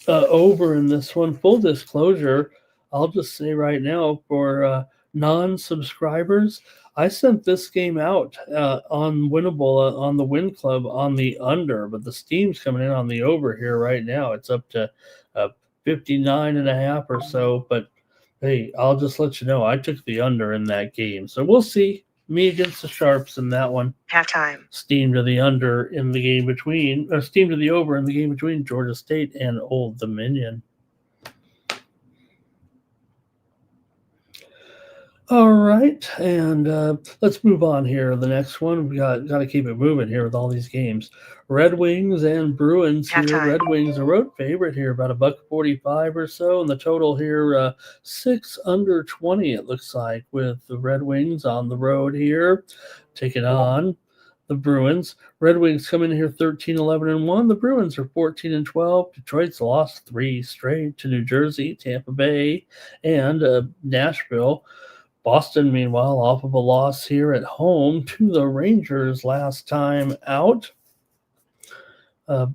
[SPEAKER 2] over in this one. Full disclosure, I'll just say right now for non-subscribers, I sent this game out on Winnable on the Win Club on the under, but the steam's coming in on the over here right now. It's up to 59.5 or so, but hey, I'll just let you know I took the under in that game. So we'll see. Me against the Sharps in that one.
[SPEAKER 4] Halftime.
[SPEAKER 2] Steam to the under in the game between, or steam to the over in the game between Georgia State and Old Dominion. All right, and let's move on here. The next one, we got to keep it moving here with all these games. Red Wings and Bruins here.
[SPEAKER 4] Halftime.
[SPEAKER 2] Red Wings a road favorite here, about $1.45 or so, and the total here 6 under 20. It looks like with the Red Wings on the road here, taking on the Bruins. Red Wings come in here 13-11-1. The Bruins are 14-12. Detroit's lost 3 straight to New Jersey, Tampa Bay, and Nashville. Boston, meanwhile, off of a loss here at home to the Rangers last time out. For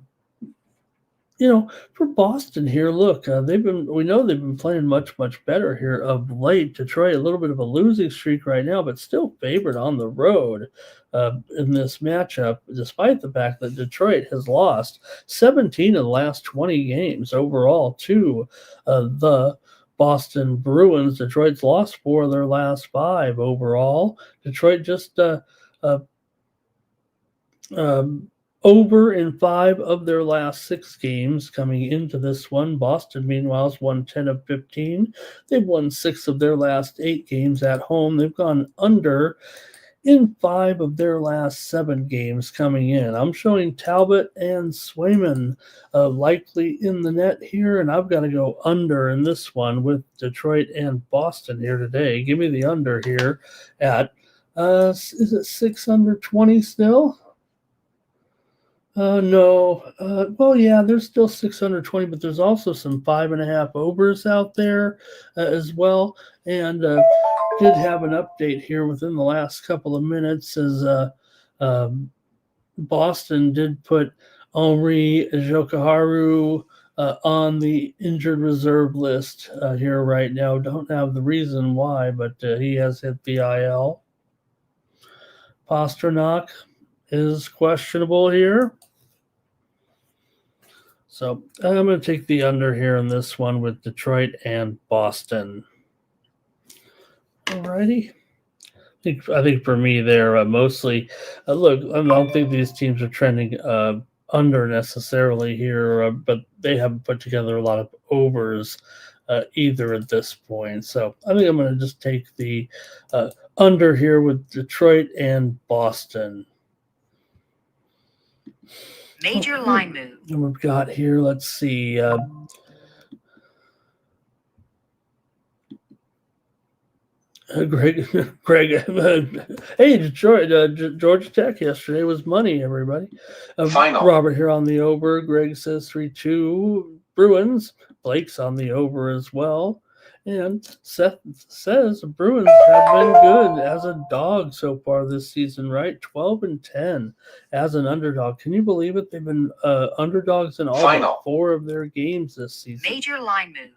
[SPEAKER 2] Boston here, look, we know they've been playing much, much better here of late. Detroit, a little bit of a losing streak right now, but still favored on the road in this matchup, despite the fact that Detroit has lost 17 of the last 20 games overall to the Boston Bruins. Detroit's lost 4 of their last 5 overall. Detroit just over in 5 of their last 6 games coming into this one. Boston, meanwhile, has won 10 of 15. They've won 6 of their last 8 games at home. They've gone under in 5 of their last 7 games coming in. I'm showing Talbot and Swayman likely in the net here, and I've got to go under in this one with Detroit and Boston here today. Give me the under here at, is it 6 under 20 still? No. Well, yeah, there's still 620, but there's also some 5.5 overs out there as well. And did have an update here within the last couple of minutes as Boston did put Omri Jokaharu on the injured reserve list here right now. Don't have the reason why, but he has hit the IL. Pasternak is questionable here. So I'm going to take the under here in this one with Detroit and Boston. Alrighty. I think for me they're mostly look. I don't think these teams are trending under necessarily here, but they haven't put together a lot of overs either at this point. So I think I'm going to just take the under here with Detroit and Boston.
[SPEAKER 4] Major line move.
[SPEAKER 2] And we've got here, let's see. Greg, hey, Detroit, Georgia Tech yesterday was money, everybody.
[SPEAKER 3] Final.
[SPEAKER 2] Robert here on the over. Greg says 3-2 Bruins. Blake's on the over as well. And Seth says the Bruins have been good as a dog so far this season, right? 12-10 as an underdog. Can you believe it? They've been underdogs in all but 4 of their games this season.
[SPEAKER 4] Major line move.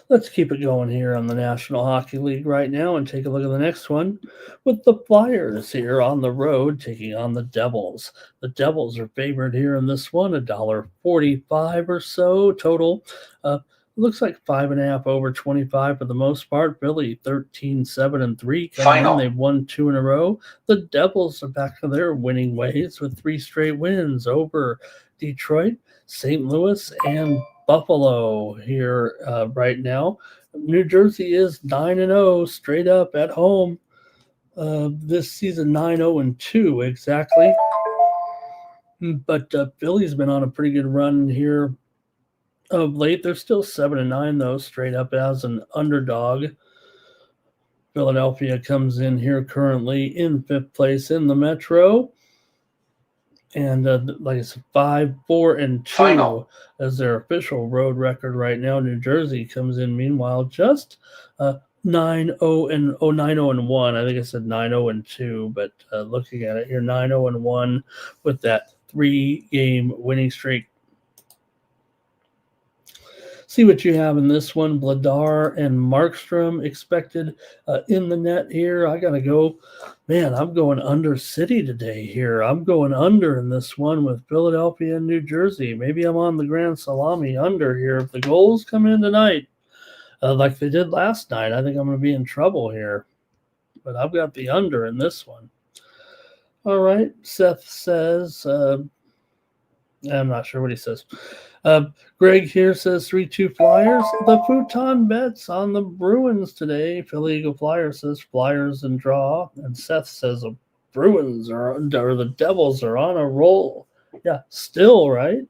[SPEAKER 2] Let's keep it going here on the National Hockey League right now and take a look at the next one with the Flyers here on the road taking on the Devils. The Devils are favored here in this one, $1.45 or so total. Looks like 5.5 over 25 for the most part. Philly 13-7-3 coming in. They've won 2 in a row. The Devils are back to their winning ways with 3 straight wins over Detroit, St. Louis, and Buffalo here right now. New Jersey is 9-0 straight up at home this season, 9-0-2 exactly. But Philly's been on a pretty good run here of late. They're still 7-9 though, straight up as an underdog. Philadelphia comes in here currently in 5th place in the Metro. And like I said, 5-4-2 as their official road record right now. New Jersey comes in, meanwhile, just 9-0-1. I think I said 9-0-2, but looking at it here, 9-0-1 with that 3-game winning streak. See what you have in this one. Vladar and Markstrom expected in the net here. I got to go. Man, I'm going under City today here. I'm going under in this one with Philadelphia and New Jersey. Maybe I'm on the Grand Salami under here. If the goals come in tonight like they did last night, I think I'm going to be in trouble here. But I've got the under in this one. All right. Seth says, I'm not sure what he says. Greg here says 3-2 Flyers. The futon bets on the Bruins today. Philly Eagle Flyer says Flyers and draw. And Seth says the Bruins or the Devils are on a roll. Yeah, still, right?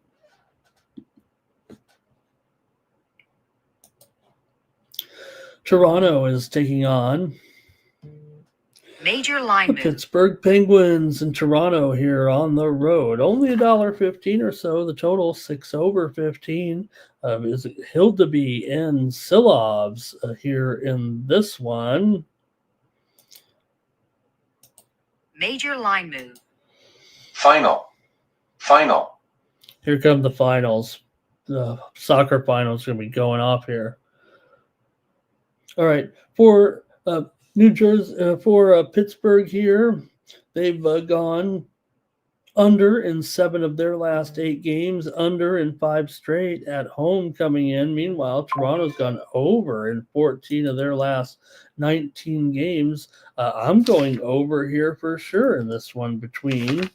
[SPEAKER 2] Toronto is taking on
[SPEAKER 4] Major line
[SPEAKER 2] the
[SPEAKER 4] move.
[SPEAKER 2] Pittsburgh Penguins in Toronto here on the road. Only $1.15 or so. The total 6 over 15 is Hildeby and Silovs here in this one.
[SPEAKER 4] Major line move.
[SPEAKER 3] Final.
[SPEAKER 2] Here come the finals. The soccer finals are going to be going off here. All right, for New Jersey, for Pittsburgh here, they've gone under in 7 of their last 8 games, under in 5 straight at home coming in. Meanwhile, Toronto's gone over in 14 of their last 19 games. I'm going over here for sure in this one between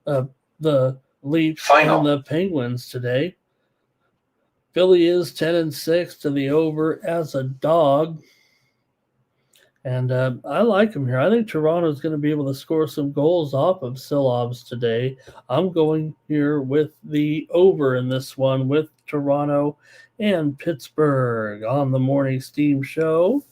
[SPEAKER 2] the Leafs and the Penguins today. Philly is 10-6 to the over as a dog. And I like him here. I think Toronto's going to be able to score some goals off of Silovs today. I'm going here with the over in this one with Toronto and Pittsburgh on the Morning Steam Show.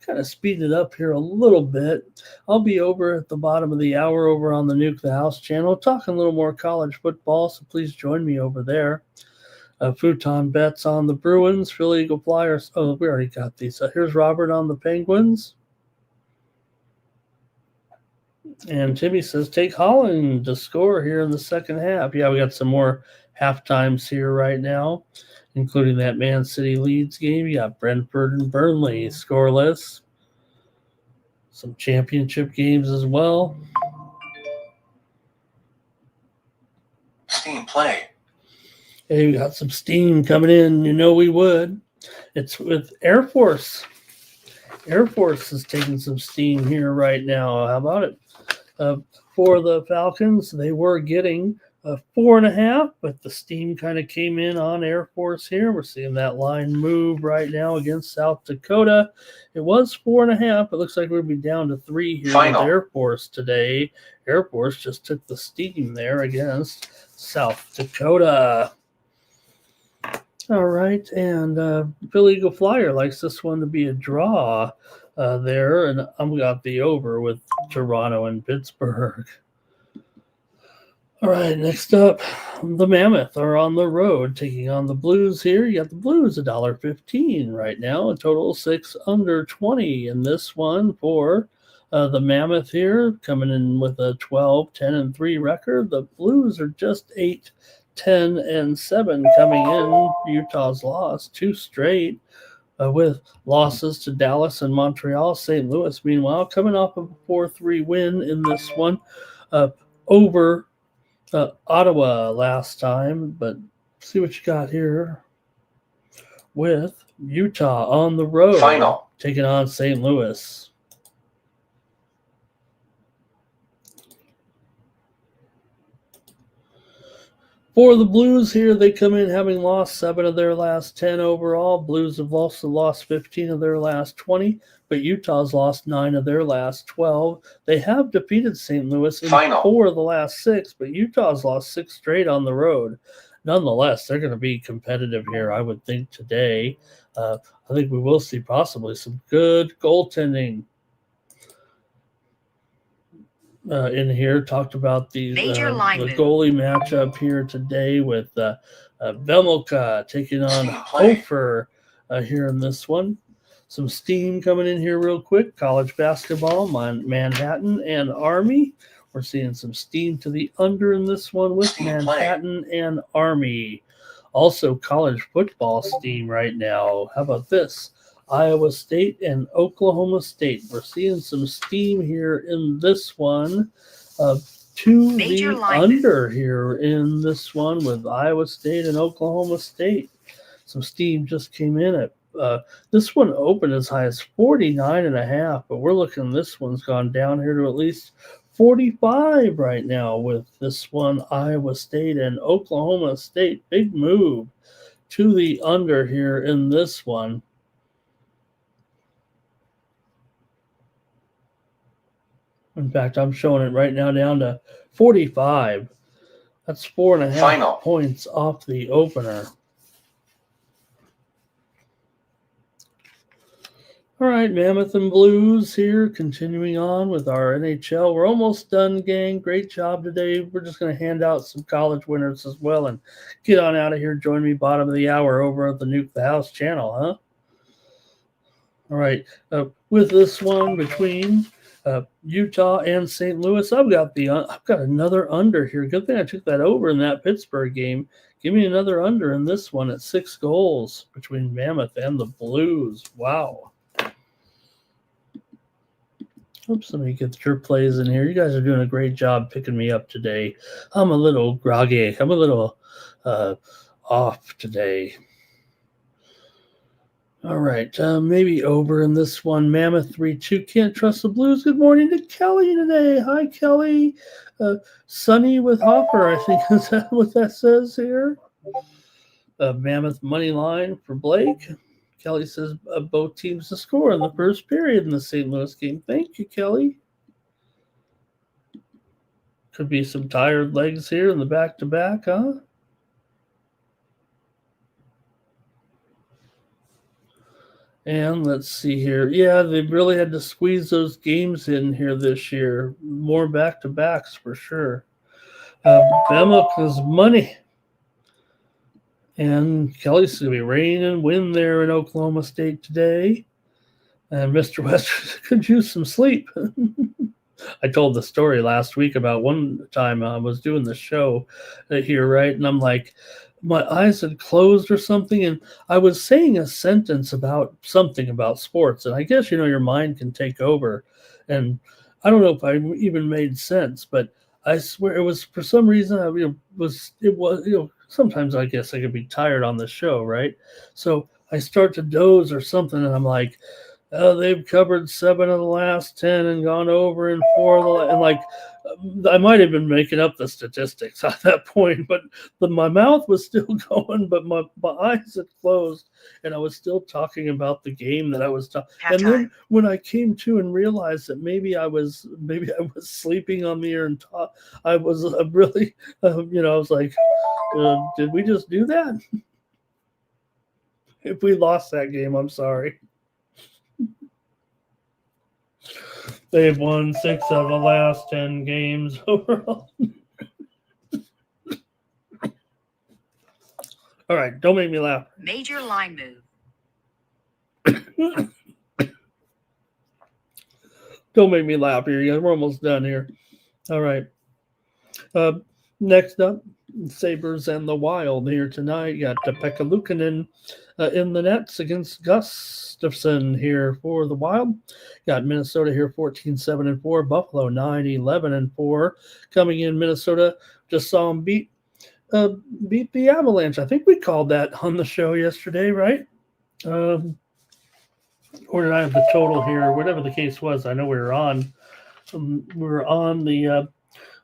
[SPEAKER 2] Kind of speeding it up here a little bit. I'll be over at the bottom of the hour over on the Nuke the House channel talking a little more college football, so please join me over there. Futon bets on the Bruins, Philly Eagle Flyers. Oh, we already got these. Here's Robert on the Penguins. And Timmy says, take Holland to score here in the second half. Yeah, we got some more half times here right now, including that Man City Leeds game. You got Brentford and Burnley scoreless. Some championship games as well.
[SPEAKER 3] Steam play.
[SPEAKER 2] Hey, we got some steam coming in. You know we would. It's with Air Force. Air Force is taking some steam here right now. How about it? For the Falcons, they were getting 4.5, but the steam kind of came in on Air Force here. We're seeing that line move right now against South Dakota. It was 4.5. It looks like we'll be down to 3 here
[SPEAKER 3] Final.
[SPEAKER 2] with Air Force today. Air Force just took the steam there against South Dakota. All right, and Philly Eagle Flyer likes this one to be a draw there, and I'm got the over with Toronto and Pittsburgh. All right, next up, the Mammoth are on the road taking on the Blues here. You got the Blues $1.15 right now, a total 6 under 20 in this one for the Mammoth here, coming in with a 12-10-3 record. The Blues are just 8-10-7 coming in. Utah's lost 2 straight with losses to Dallas and Montreal. St. Louis, meanwhile, coming off of a 4-3 win in this one over Ottawa last time. But see what you got here with Utah on the road.
[SPEAKER 3] Final.
[SPEAKER 2] Taking on St. Louis. For the Blues here, they come in having lost 7 of their last 10 overall. Blues have also lost 15 of their last 20, but Utah's lost 9 of their last 12. They have defeated St. Louis in
[SPEAKER 3] Final.
[SPEAKER 2] 4 of the last 6, but Utah's lost 6 straight on the road. Nonetheless, they're going to be competitive here, I would think, today. I think we will see possibly some good goaltending in here. Talked about the goalie matchup here today with Vemelka taking on Hofer here in this one. Some steam coming in here real quick. College basketball, Manhattan and Army. We're seeing some steam to the under in this one with Manhattan and Army. Also college football steam right now. How about this? Iowa State and Oklahoma State. We're seeing some steam here in this one. To the under here in this one with Iowa State and Oklahoma State. Some steam just came in at this one opened as high as 49.5, but we're looking, this one's gone down here to at least 45 right now with this one, Iowa State and Oklahoma State. Big move to the under here in this one. In fact, I'm showing it right now down to 45. That's 4.5 points off the opener. All right, Mammoth and Blues here, continuing on with our NHL. We're almost done, gang. Great job today. We're just going to hand out some college winners as well and get on out of here. Join me bottom of the hour over at the Nuke the House channel, huh? All right, with this one between Utah and St. Louis, I've got another under here. Good thing I took that over in that Pittsburgh game. Give me another under in this one at 6 goals between Mammoth and the Blues. Wow. Oops, let me get your plays in here. You guys are doing a great job picking me up today. I'm a little groggy. I'm a little off today. All right, maybe over in this one. Mammoth 3-2. Can't trust the Blues. Good morning to Kelly today. Hi, Kelly. Sunny with Hopper, I think is that what that says here. Mammoth money line for Blake. Kelly says both teams to score in the first period in the St. Louis game. Thank you, Kelly. Could be some tired legs here in the back-to-back, huh? And let's see here. Yeah, they really had to squeeze those games in here this year. More back-to-backs for sure. Bemaka's money. And Kelly's going to be rain and wind there in Oklahoma State today. And Mr. West could use some sleep. I told the story last week about one time I was doing the show here, right? And I'm like, my eyes had closed or something, and I was saying a sentence about something about sports, and I guess your mind can take over, and I don't know if I even made sense, but I swear it was for some reason. It was sometimes I guess I could be tired on the show, right? So I start to doze or something, and I'm like, they've covered 7 of the last 10 and gone over in 4 of the and like I might have been making up the statistics at that point, but my mouth was still going, but my eyes had closed, and I was still talking about the game that I was talking. And then when I came to and realized that maybe I was sleeping on the air and I was really, I was like, did we just do that? If we lost that game, I'm sorry. They've won 6 of the last 10 games overall. All right, don't make me laugh.
[SPEAKER 4] Major line move.
[SPEAKER 2] Don't make me laugh here, guys. We're almost done here. All right. Next up, Sabres and the Wild here tonight. You got Pekka Luukkonen in the nets against Gustafsson here for the Wild. Got Minnesota here 14-7-4. Buffalo 9-11-4. Coming in, Minnesota just saw them beat the Avalanche. I think we called that on the show yesterday, right? Or did I have the total here? Whatever the case was, I know we were on the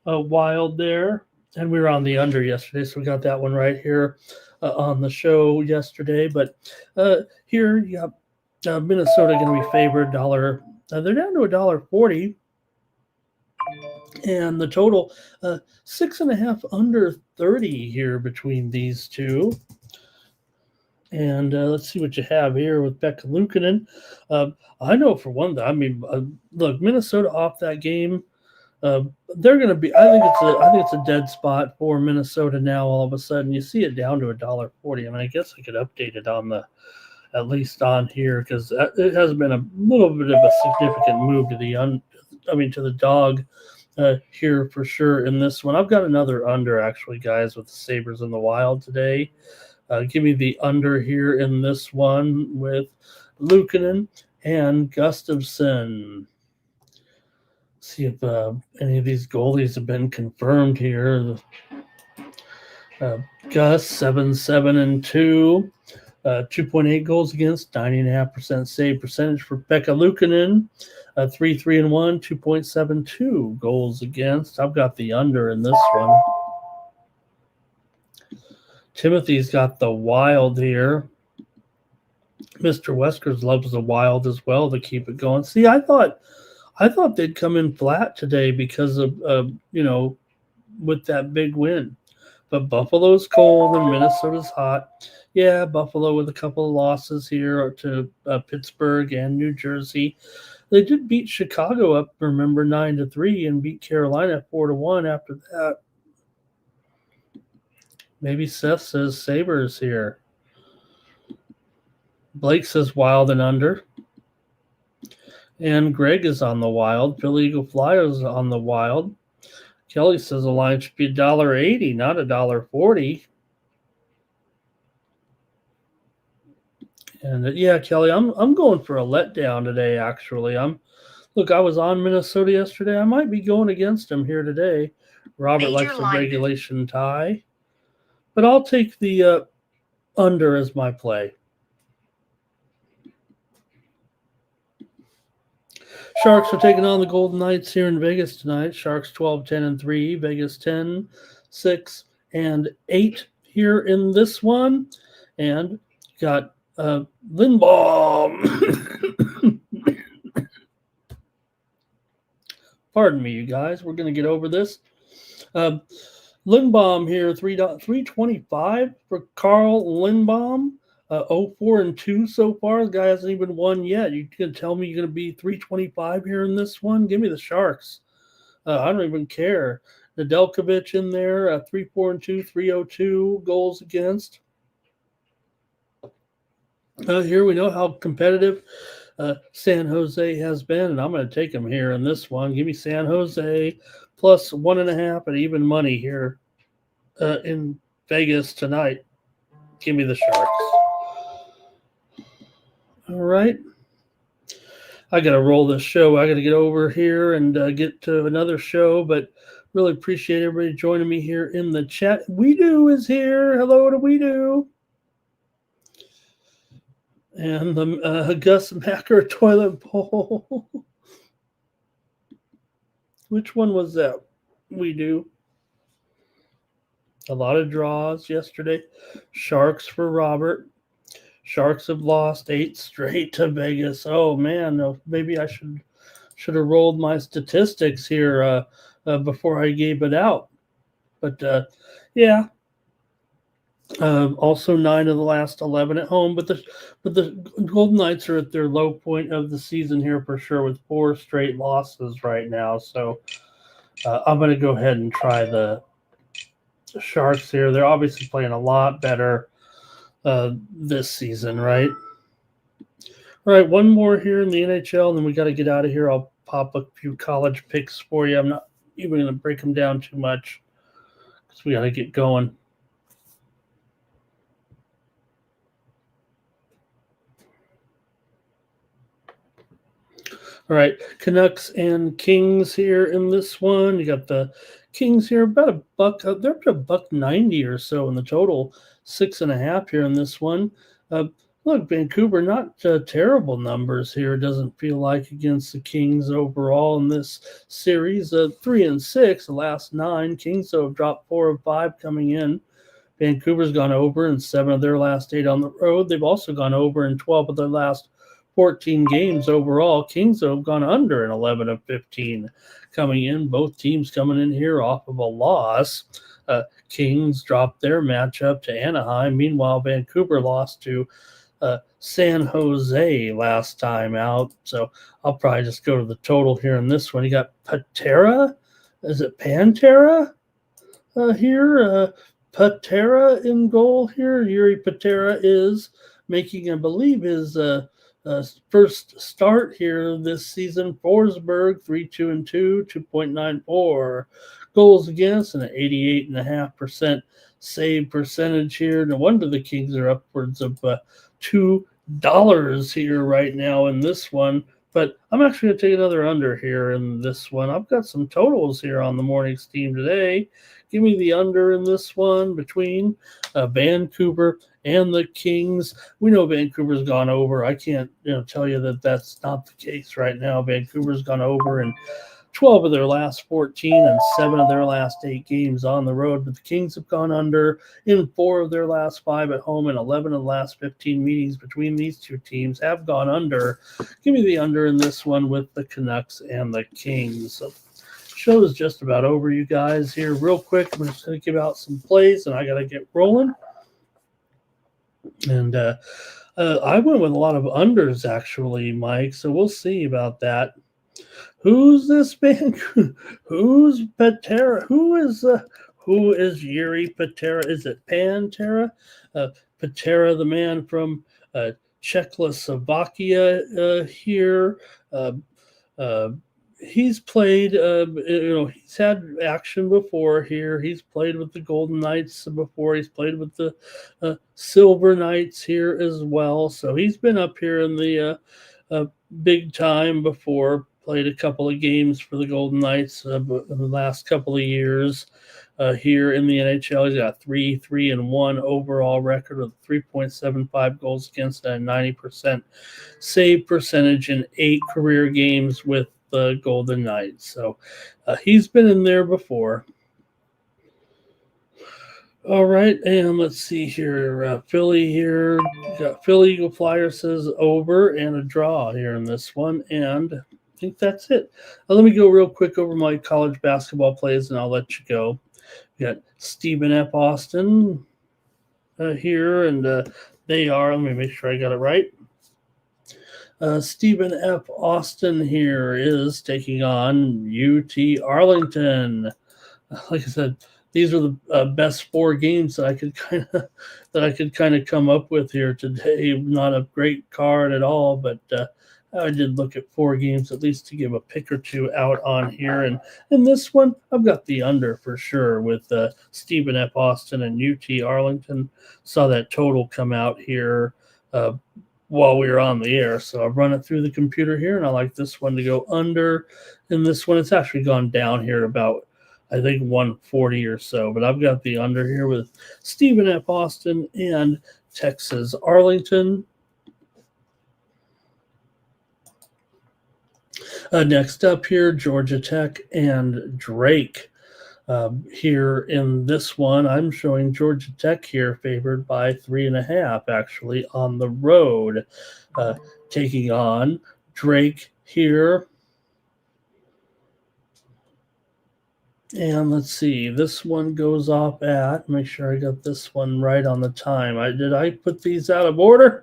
[SPEAKER 2] Wild there, and we were on the under yesterday, so we got that one right here on the show yesterday. But here you got Minnesota going to be favored $1. They're down to $1.40, and the total 6.5 under 30 here between these two. And let's see what you have here with Pekka Luukkonen. I know for one that look, Minnesota off that game. They're going to be. I think it's a dead spot for Minnesota now. All of a sudden, you see it down to $1.40. I mean, I guess I could update it at least on here, because it has been a little bit of a significant move to the dog here for sure in this one. I've got another under actually, guys, with the Sabres and the Wild today. Give me the under here in this one with Luukkonen and Gustafsson. See if any of these goalies have been confirmed here. Gus 7-7-2, 2.8 goals against, 90.5% save percentage for Pekka Luukkonen. 3-3-1, 2.72 goals against. I've got the under in this one. Timothy's got the Wild here. Mr. Weskers loves the Wild as well to keep it going. See, I thought they'd come in flat today because of with that big win. But Buffalo's cold and Minnesota's hot. Yeah, Buffalo with a couple of losses here to Pittsburgh and New Jersey. They did beat Chicago up, remember, 9-3, and beat Carolina 4-1 after that. Maybe Seth says Sabres here. Blake says Wild and under. And Greg is on the Wild. Philly Eagle Flyers on the Wild. Kelly says the line should be $1.80, not $1.40. And yeah, Kelly, I'm going for a letdown today. Actually, I was on Minnesota yesterday. I might be going against them here today. Robert likes a regulation tie, but I'll take the under as my play. Sharks are taking on the Golden Knights here in Vegas tonight. Sharks 12-10-3, Vegas 10-6-8 here in this one. And got Lindbaum. Pardon me, you guys. We're going to get over this. Lindbaum here, $3.25 for Carl Lindbaum. 0-4-2 so far. The guy hasn't even won yet. You can tell me you're going to be $3.25 here in this one? Give me the Sharks. I don't even care. Nedeljkovic in there, 3-4-2, 302 goals against. Here we know how competitive San Jose has been, and I'm going to take them here in this one. Give me San Jose plus 1.5 at even money here in Vegas tonight. Give me the Sharks. All right. I got to roll this show. I got to get over here and get to another show, but really appreciate everybody joining me here in the chat. We Do is here. Hello to We Do. And the Gus Macker toilet bowl. Which one was that? We Do. A lot of draws yesterday. Sharks for Robert. Sharks have lost 8 straight to Vegas. Oh man, no, maybe I should have rolled my statistics here before I gave it out. But yeah. Also 9 of the last 11 at home, but the Golden Knights are at their low point of the season here for sure with 4 straight losses right now. So I'm going to go ahead and try the Sharks here. They're obviously playing a lot better this season, right? All right, one more here in the NHL, and then we got to get out of here. I'll pop a few college picks for you. I'm not even going to break them down too much because we got to get going. All right, Canucks and Kings here in this one. You got the Kings here about a buck. They're up to $1.90 or so in the total. 6.5 here in this one. Look, Vancouver, not terrible numbers here. Doesn't feel like against the Kings overall in this series. 3-6, the last 9. Kings have dropped 4 of 5 coming in. Vancouver's gone over in 7 of their last 8 on the road. They've also gone over in 12 of their last 14 games overall. Kings have gone under in 11 of 15 coming in. Both teams coming in here off of a loss. Kings dropped their matchup to Anaheim. Meanwhile, Vancouver lost to San Jose last time out. So I'll probably just go to the total here in this one. You got Patera. Is it Pantera here? Patera in goal here. Yuri Patera is making, I believe, his first start here this season. Forsberg, 3-2-2, 2.94 goals against, and an 88.5% save percentage here. No wonder the Kings are upwards of $2 here right now in this one. But I'm actually going to take another under here in this one. I've got some totals here on the morning steam today. Give me the under in this one between Vancouver and the Kings. We know Vancouver's gone over. I can't tell you that that's not the case right now. Vancouver's gone over in 12 of their last 14 and 7 of their last 8 games on the road. But the Kings have gone under in 4 of their last 5 at home, and 11 of the last 15 meetings between these two teams have gone under. Give me the under in this one with the Canucks and the Kings. So show is just about over, you guys. Here real quick, I'm just going to give out some plays, and I got to get rolling. And I went with a lot of unders, actually, Mike, so we'll see about that. Who's this man? Who's Patera? Who is Yuri Patera? Is it Pantera? Patera, the man from Czechoslovakia here. He's played, he's had action before here. He's played with the Golden Knights before. He's played with the Silver Knights here as well. So he's been up here in the big time before. Played a couple of games for the Golden Knights in the last couple of years here in the NHL. He's got 3-3-1 overall record with 3.75 goals against and a 90% save percentage in 8 career games with the Golden Knights. So he's been in there before. All right, and let's see here. Philly here. Got Philly Eagle Flyer says over and a draw here in this one. And I think that's it. Let me go real quick over my college basketball plays, and I'll let you go. We got Stephen F. Austin here, and they are, let me make sure I got it right. Stephen F. Austin here is taking on UT Arlington. Like I said, these are the best 4 games that I could kind of come up with here today. Not a great card at all, but I did look at 4 games at least to give a pick or two out on here. And in this one, I've got the under for sure with Stephen F. Austin and UT Arlington. Saw that total come out here while we were on the air. So I've run it through the computer here, and I like this one to go under. In this one, it's actually gone down here about, I think, 140 or so. But I've got the under here with Stephen F. Austin and Texas Arlington. Next up here, Georgia Tech and Drake. Here in this one, I'm showing Georgia Tech here favored by 3.5, actually, on the road. Taking on Drake here. And let's see, this one goes off at, make sure I got this one right on the time. Did I put these out of order?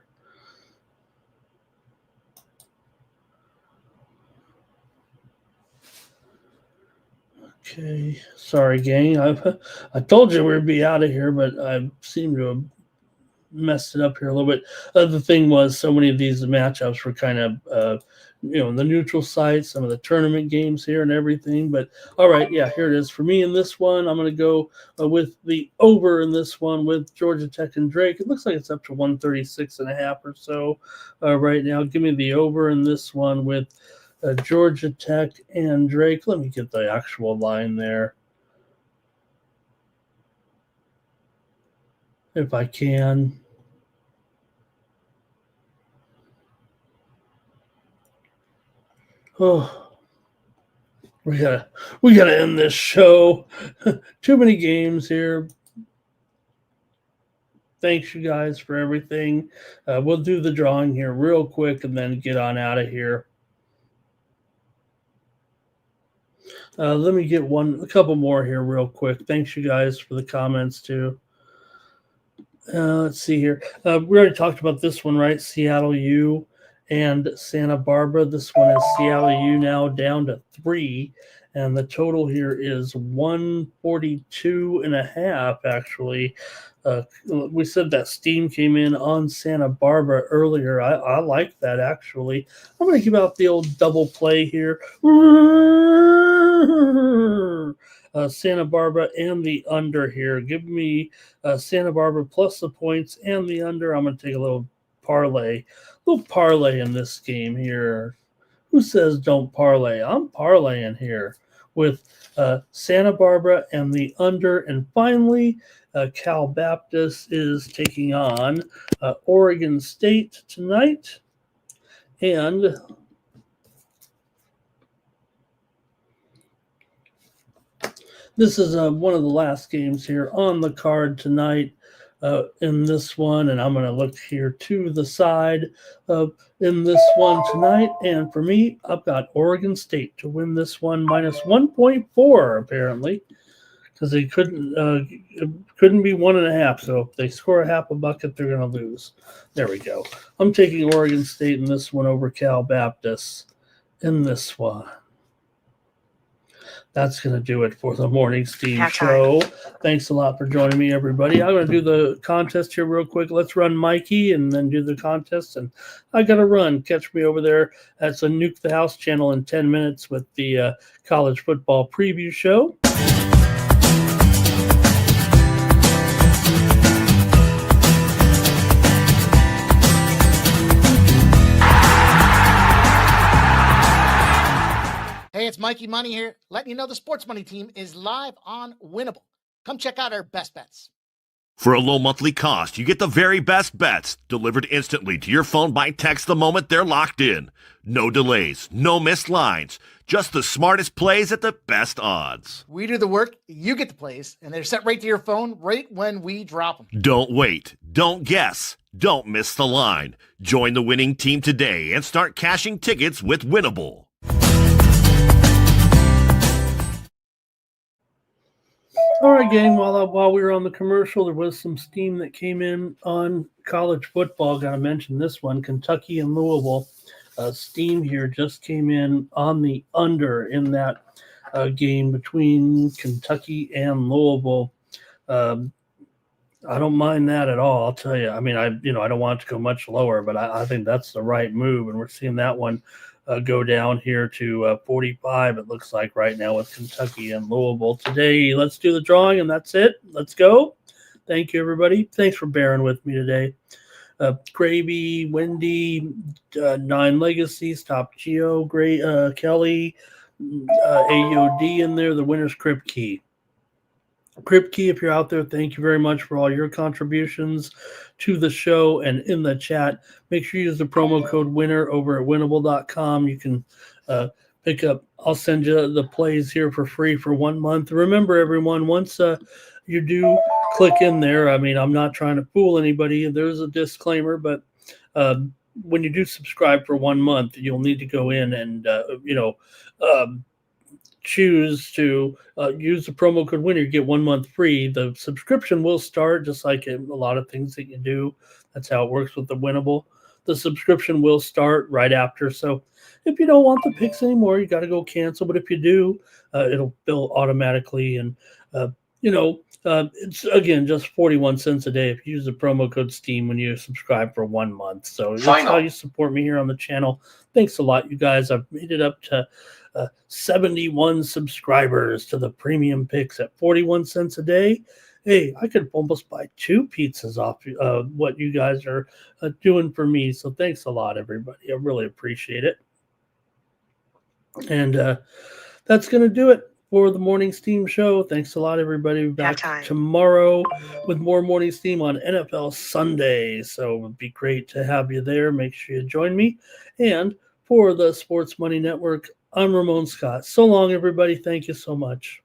[SPEAKER 2] Okay, sorry, gang. I told you we'd be out of here, but I seem to have messed it up here a little bit. The thing was, so many of these matchups were kind of, in the neutral site, some of the tournament games here and everything. But all right, yeah, here it is. For me in this one, I'm going to go with the over in this one with Georgia Tech and Drake. It looks like it's up to 136.5 or so right now. Give me the over in this one with Georgia Tech and Drake. Let me get the actual line there, if I can. Oh, we gotta end this show. Too many games here. Thanks, you guys, for everything. We'll do the drawing here real quick and then get on out of here. Let me get a couple more here real quick. Thanks, you guys, for the comments, too. Let's see here. We already talked about this one, right? Seattle U and Santa Barbara. This one is Seattle U now down to 3. And the total here is 142.5, actually. We said that steam came in on Santa Barbara earlier. I like that, actually. I'm going to give out the old double play here. Santa Barbara and the under here. Give me Santa Barbara plus the points and the under. I'm going to take a little parlay in this game here. Who says don't parlay? I'm parlaying here with Santa Barbara and the under. And finally, Cal Baptist is taking on Oregon State tonight. And this is one of the last games here on the card tonight in this one. And I'm going to look here to the side in this one tonight. And for me, I've got Oregon State to win this one minus 1.4, apparently, because they couldn't be 1.5. So if they score a half a bucket, they're going to lose. There we go. I'm taking Oregon State in this one over Cal Baptist in this one. That's going to do it for the Morning Steam Show. Thanks a lot for joining me, everybody. I'm going to do the contest here real quick. Let's run Mikey and then do the contest. And I got to run. Catch me over there. That's a Nuke the House channel in 10 minutes with the college football preview show.
[SPEAKER 5] Hey, it's Mikey Money here, letting you know the Sports Money team is live on Winnable. Come check out our best bets.
[SPEAKER 6] For a low monthly cost, you get the very best bets delivered instantly to your phone by text the moment they're locked in. No delays, no missed lines, just the smartest plays at the best odds.
[SPEAKER 5] We do the work, you get the plays, and they're sent right to your phone right when we drop them.
[SPEAKER 6] Don't wait, don't guess, don't miss the line. Join the winning team today and start cashing tickets with Winnable.
[SPEAKER 2] All right, gang, while we were on the commercial, there was some steam that came in on college football. Got to mention this one, Kentucky and Louisville. Steam here just came in on the under in that game between Kentucky and Louisville. I don't mind that at all. I'll tell you. I mean, I don't want it to go much lower, but I think that's the right move, and we're seeing that one go down here to 45. It looks like right now with Kentucky and Louisville today. Let's do the drawing, and that's it. Let's go. Thank you, everybody. Thanks for bearing with me today. Gravy, Wendy, Nine Legacies, Top Geo, Kelly, AOD in there. The winner's Crypt Key. Crypt Key, if you're out there, thank you very much for all your contributions to the show and in the chat. Make sure you use the promo code WINNER over at winnable.com. You can pick up, I'll send you the plays here for free for 1 month. Remember, everyone, once you do click in there, I mean, I'm not trying to fool anybody. There's a disclaimer, but when you do subscribe for 1 month, you'll need to go in and, choose to use the promo code WINNER. You get 1 month free. The subscription will start just like a lot of things that you do. That's how it works with the Winnable. The subscription will start right after. So if you don't want the picks anymore, you got to go cancel. But if you do, it'll bill automatically. And, it's, again, just 41 cents a day if you use the promo code STEAM when you subscribe for 1 month. So that's how you support me here on the channel. Thanks a lot, you guys. I've made it up to 71 subscribers to the premium picks at 41 cents a day. Hey, I could almost buy 2 pizzas off what you guys are doing for me. So thanks a lot, everybody. I really appreciate it. And that's going to do it for the Morning Steam show. Thanks a lot, everybody. Back tomorrow with more Morning Steam on NFL Sunday. So it would be great to have you there. Make sure you join me. And for the Sports Money Network, I'm Ramon Scott. So long, everybody. Thank you so much.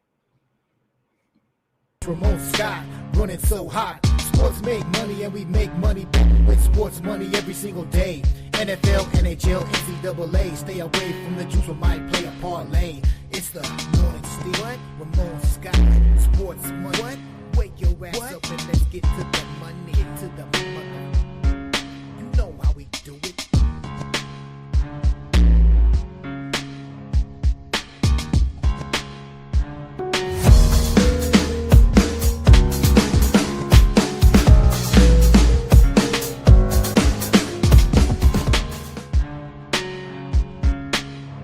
[SPEAKER 1] Ramon Scott, running so hot. Sports make money and we make money with sports money every single day. NFL, NHL, NCAA. Stay away from the juice, we might play a parlay. It's the Morning Steam. Ramon Scott, sports money. Wake your ass up and let's get to the money. Get to the money.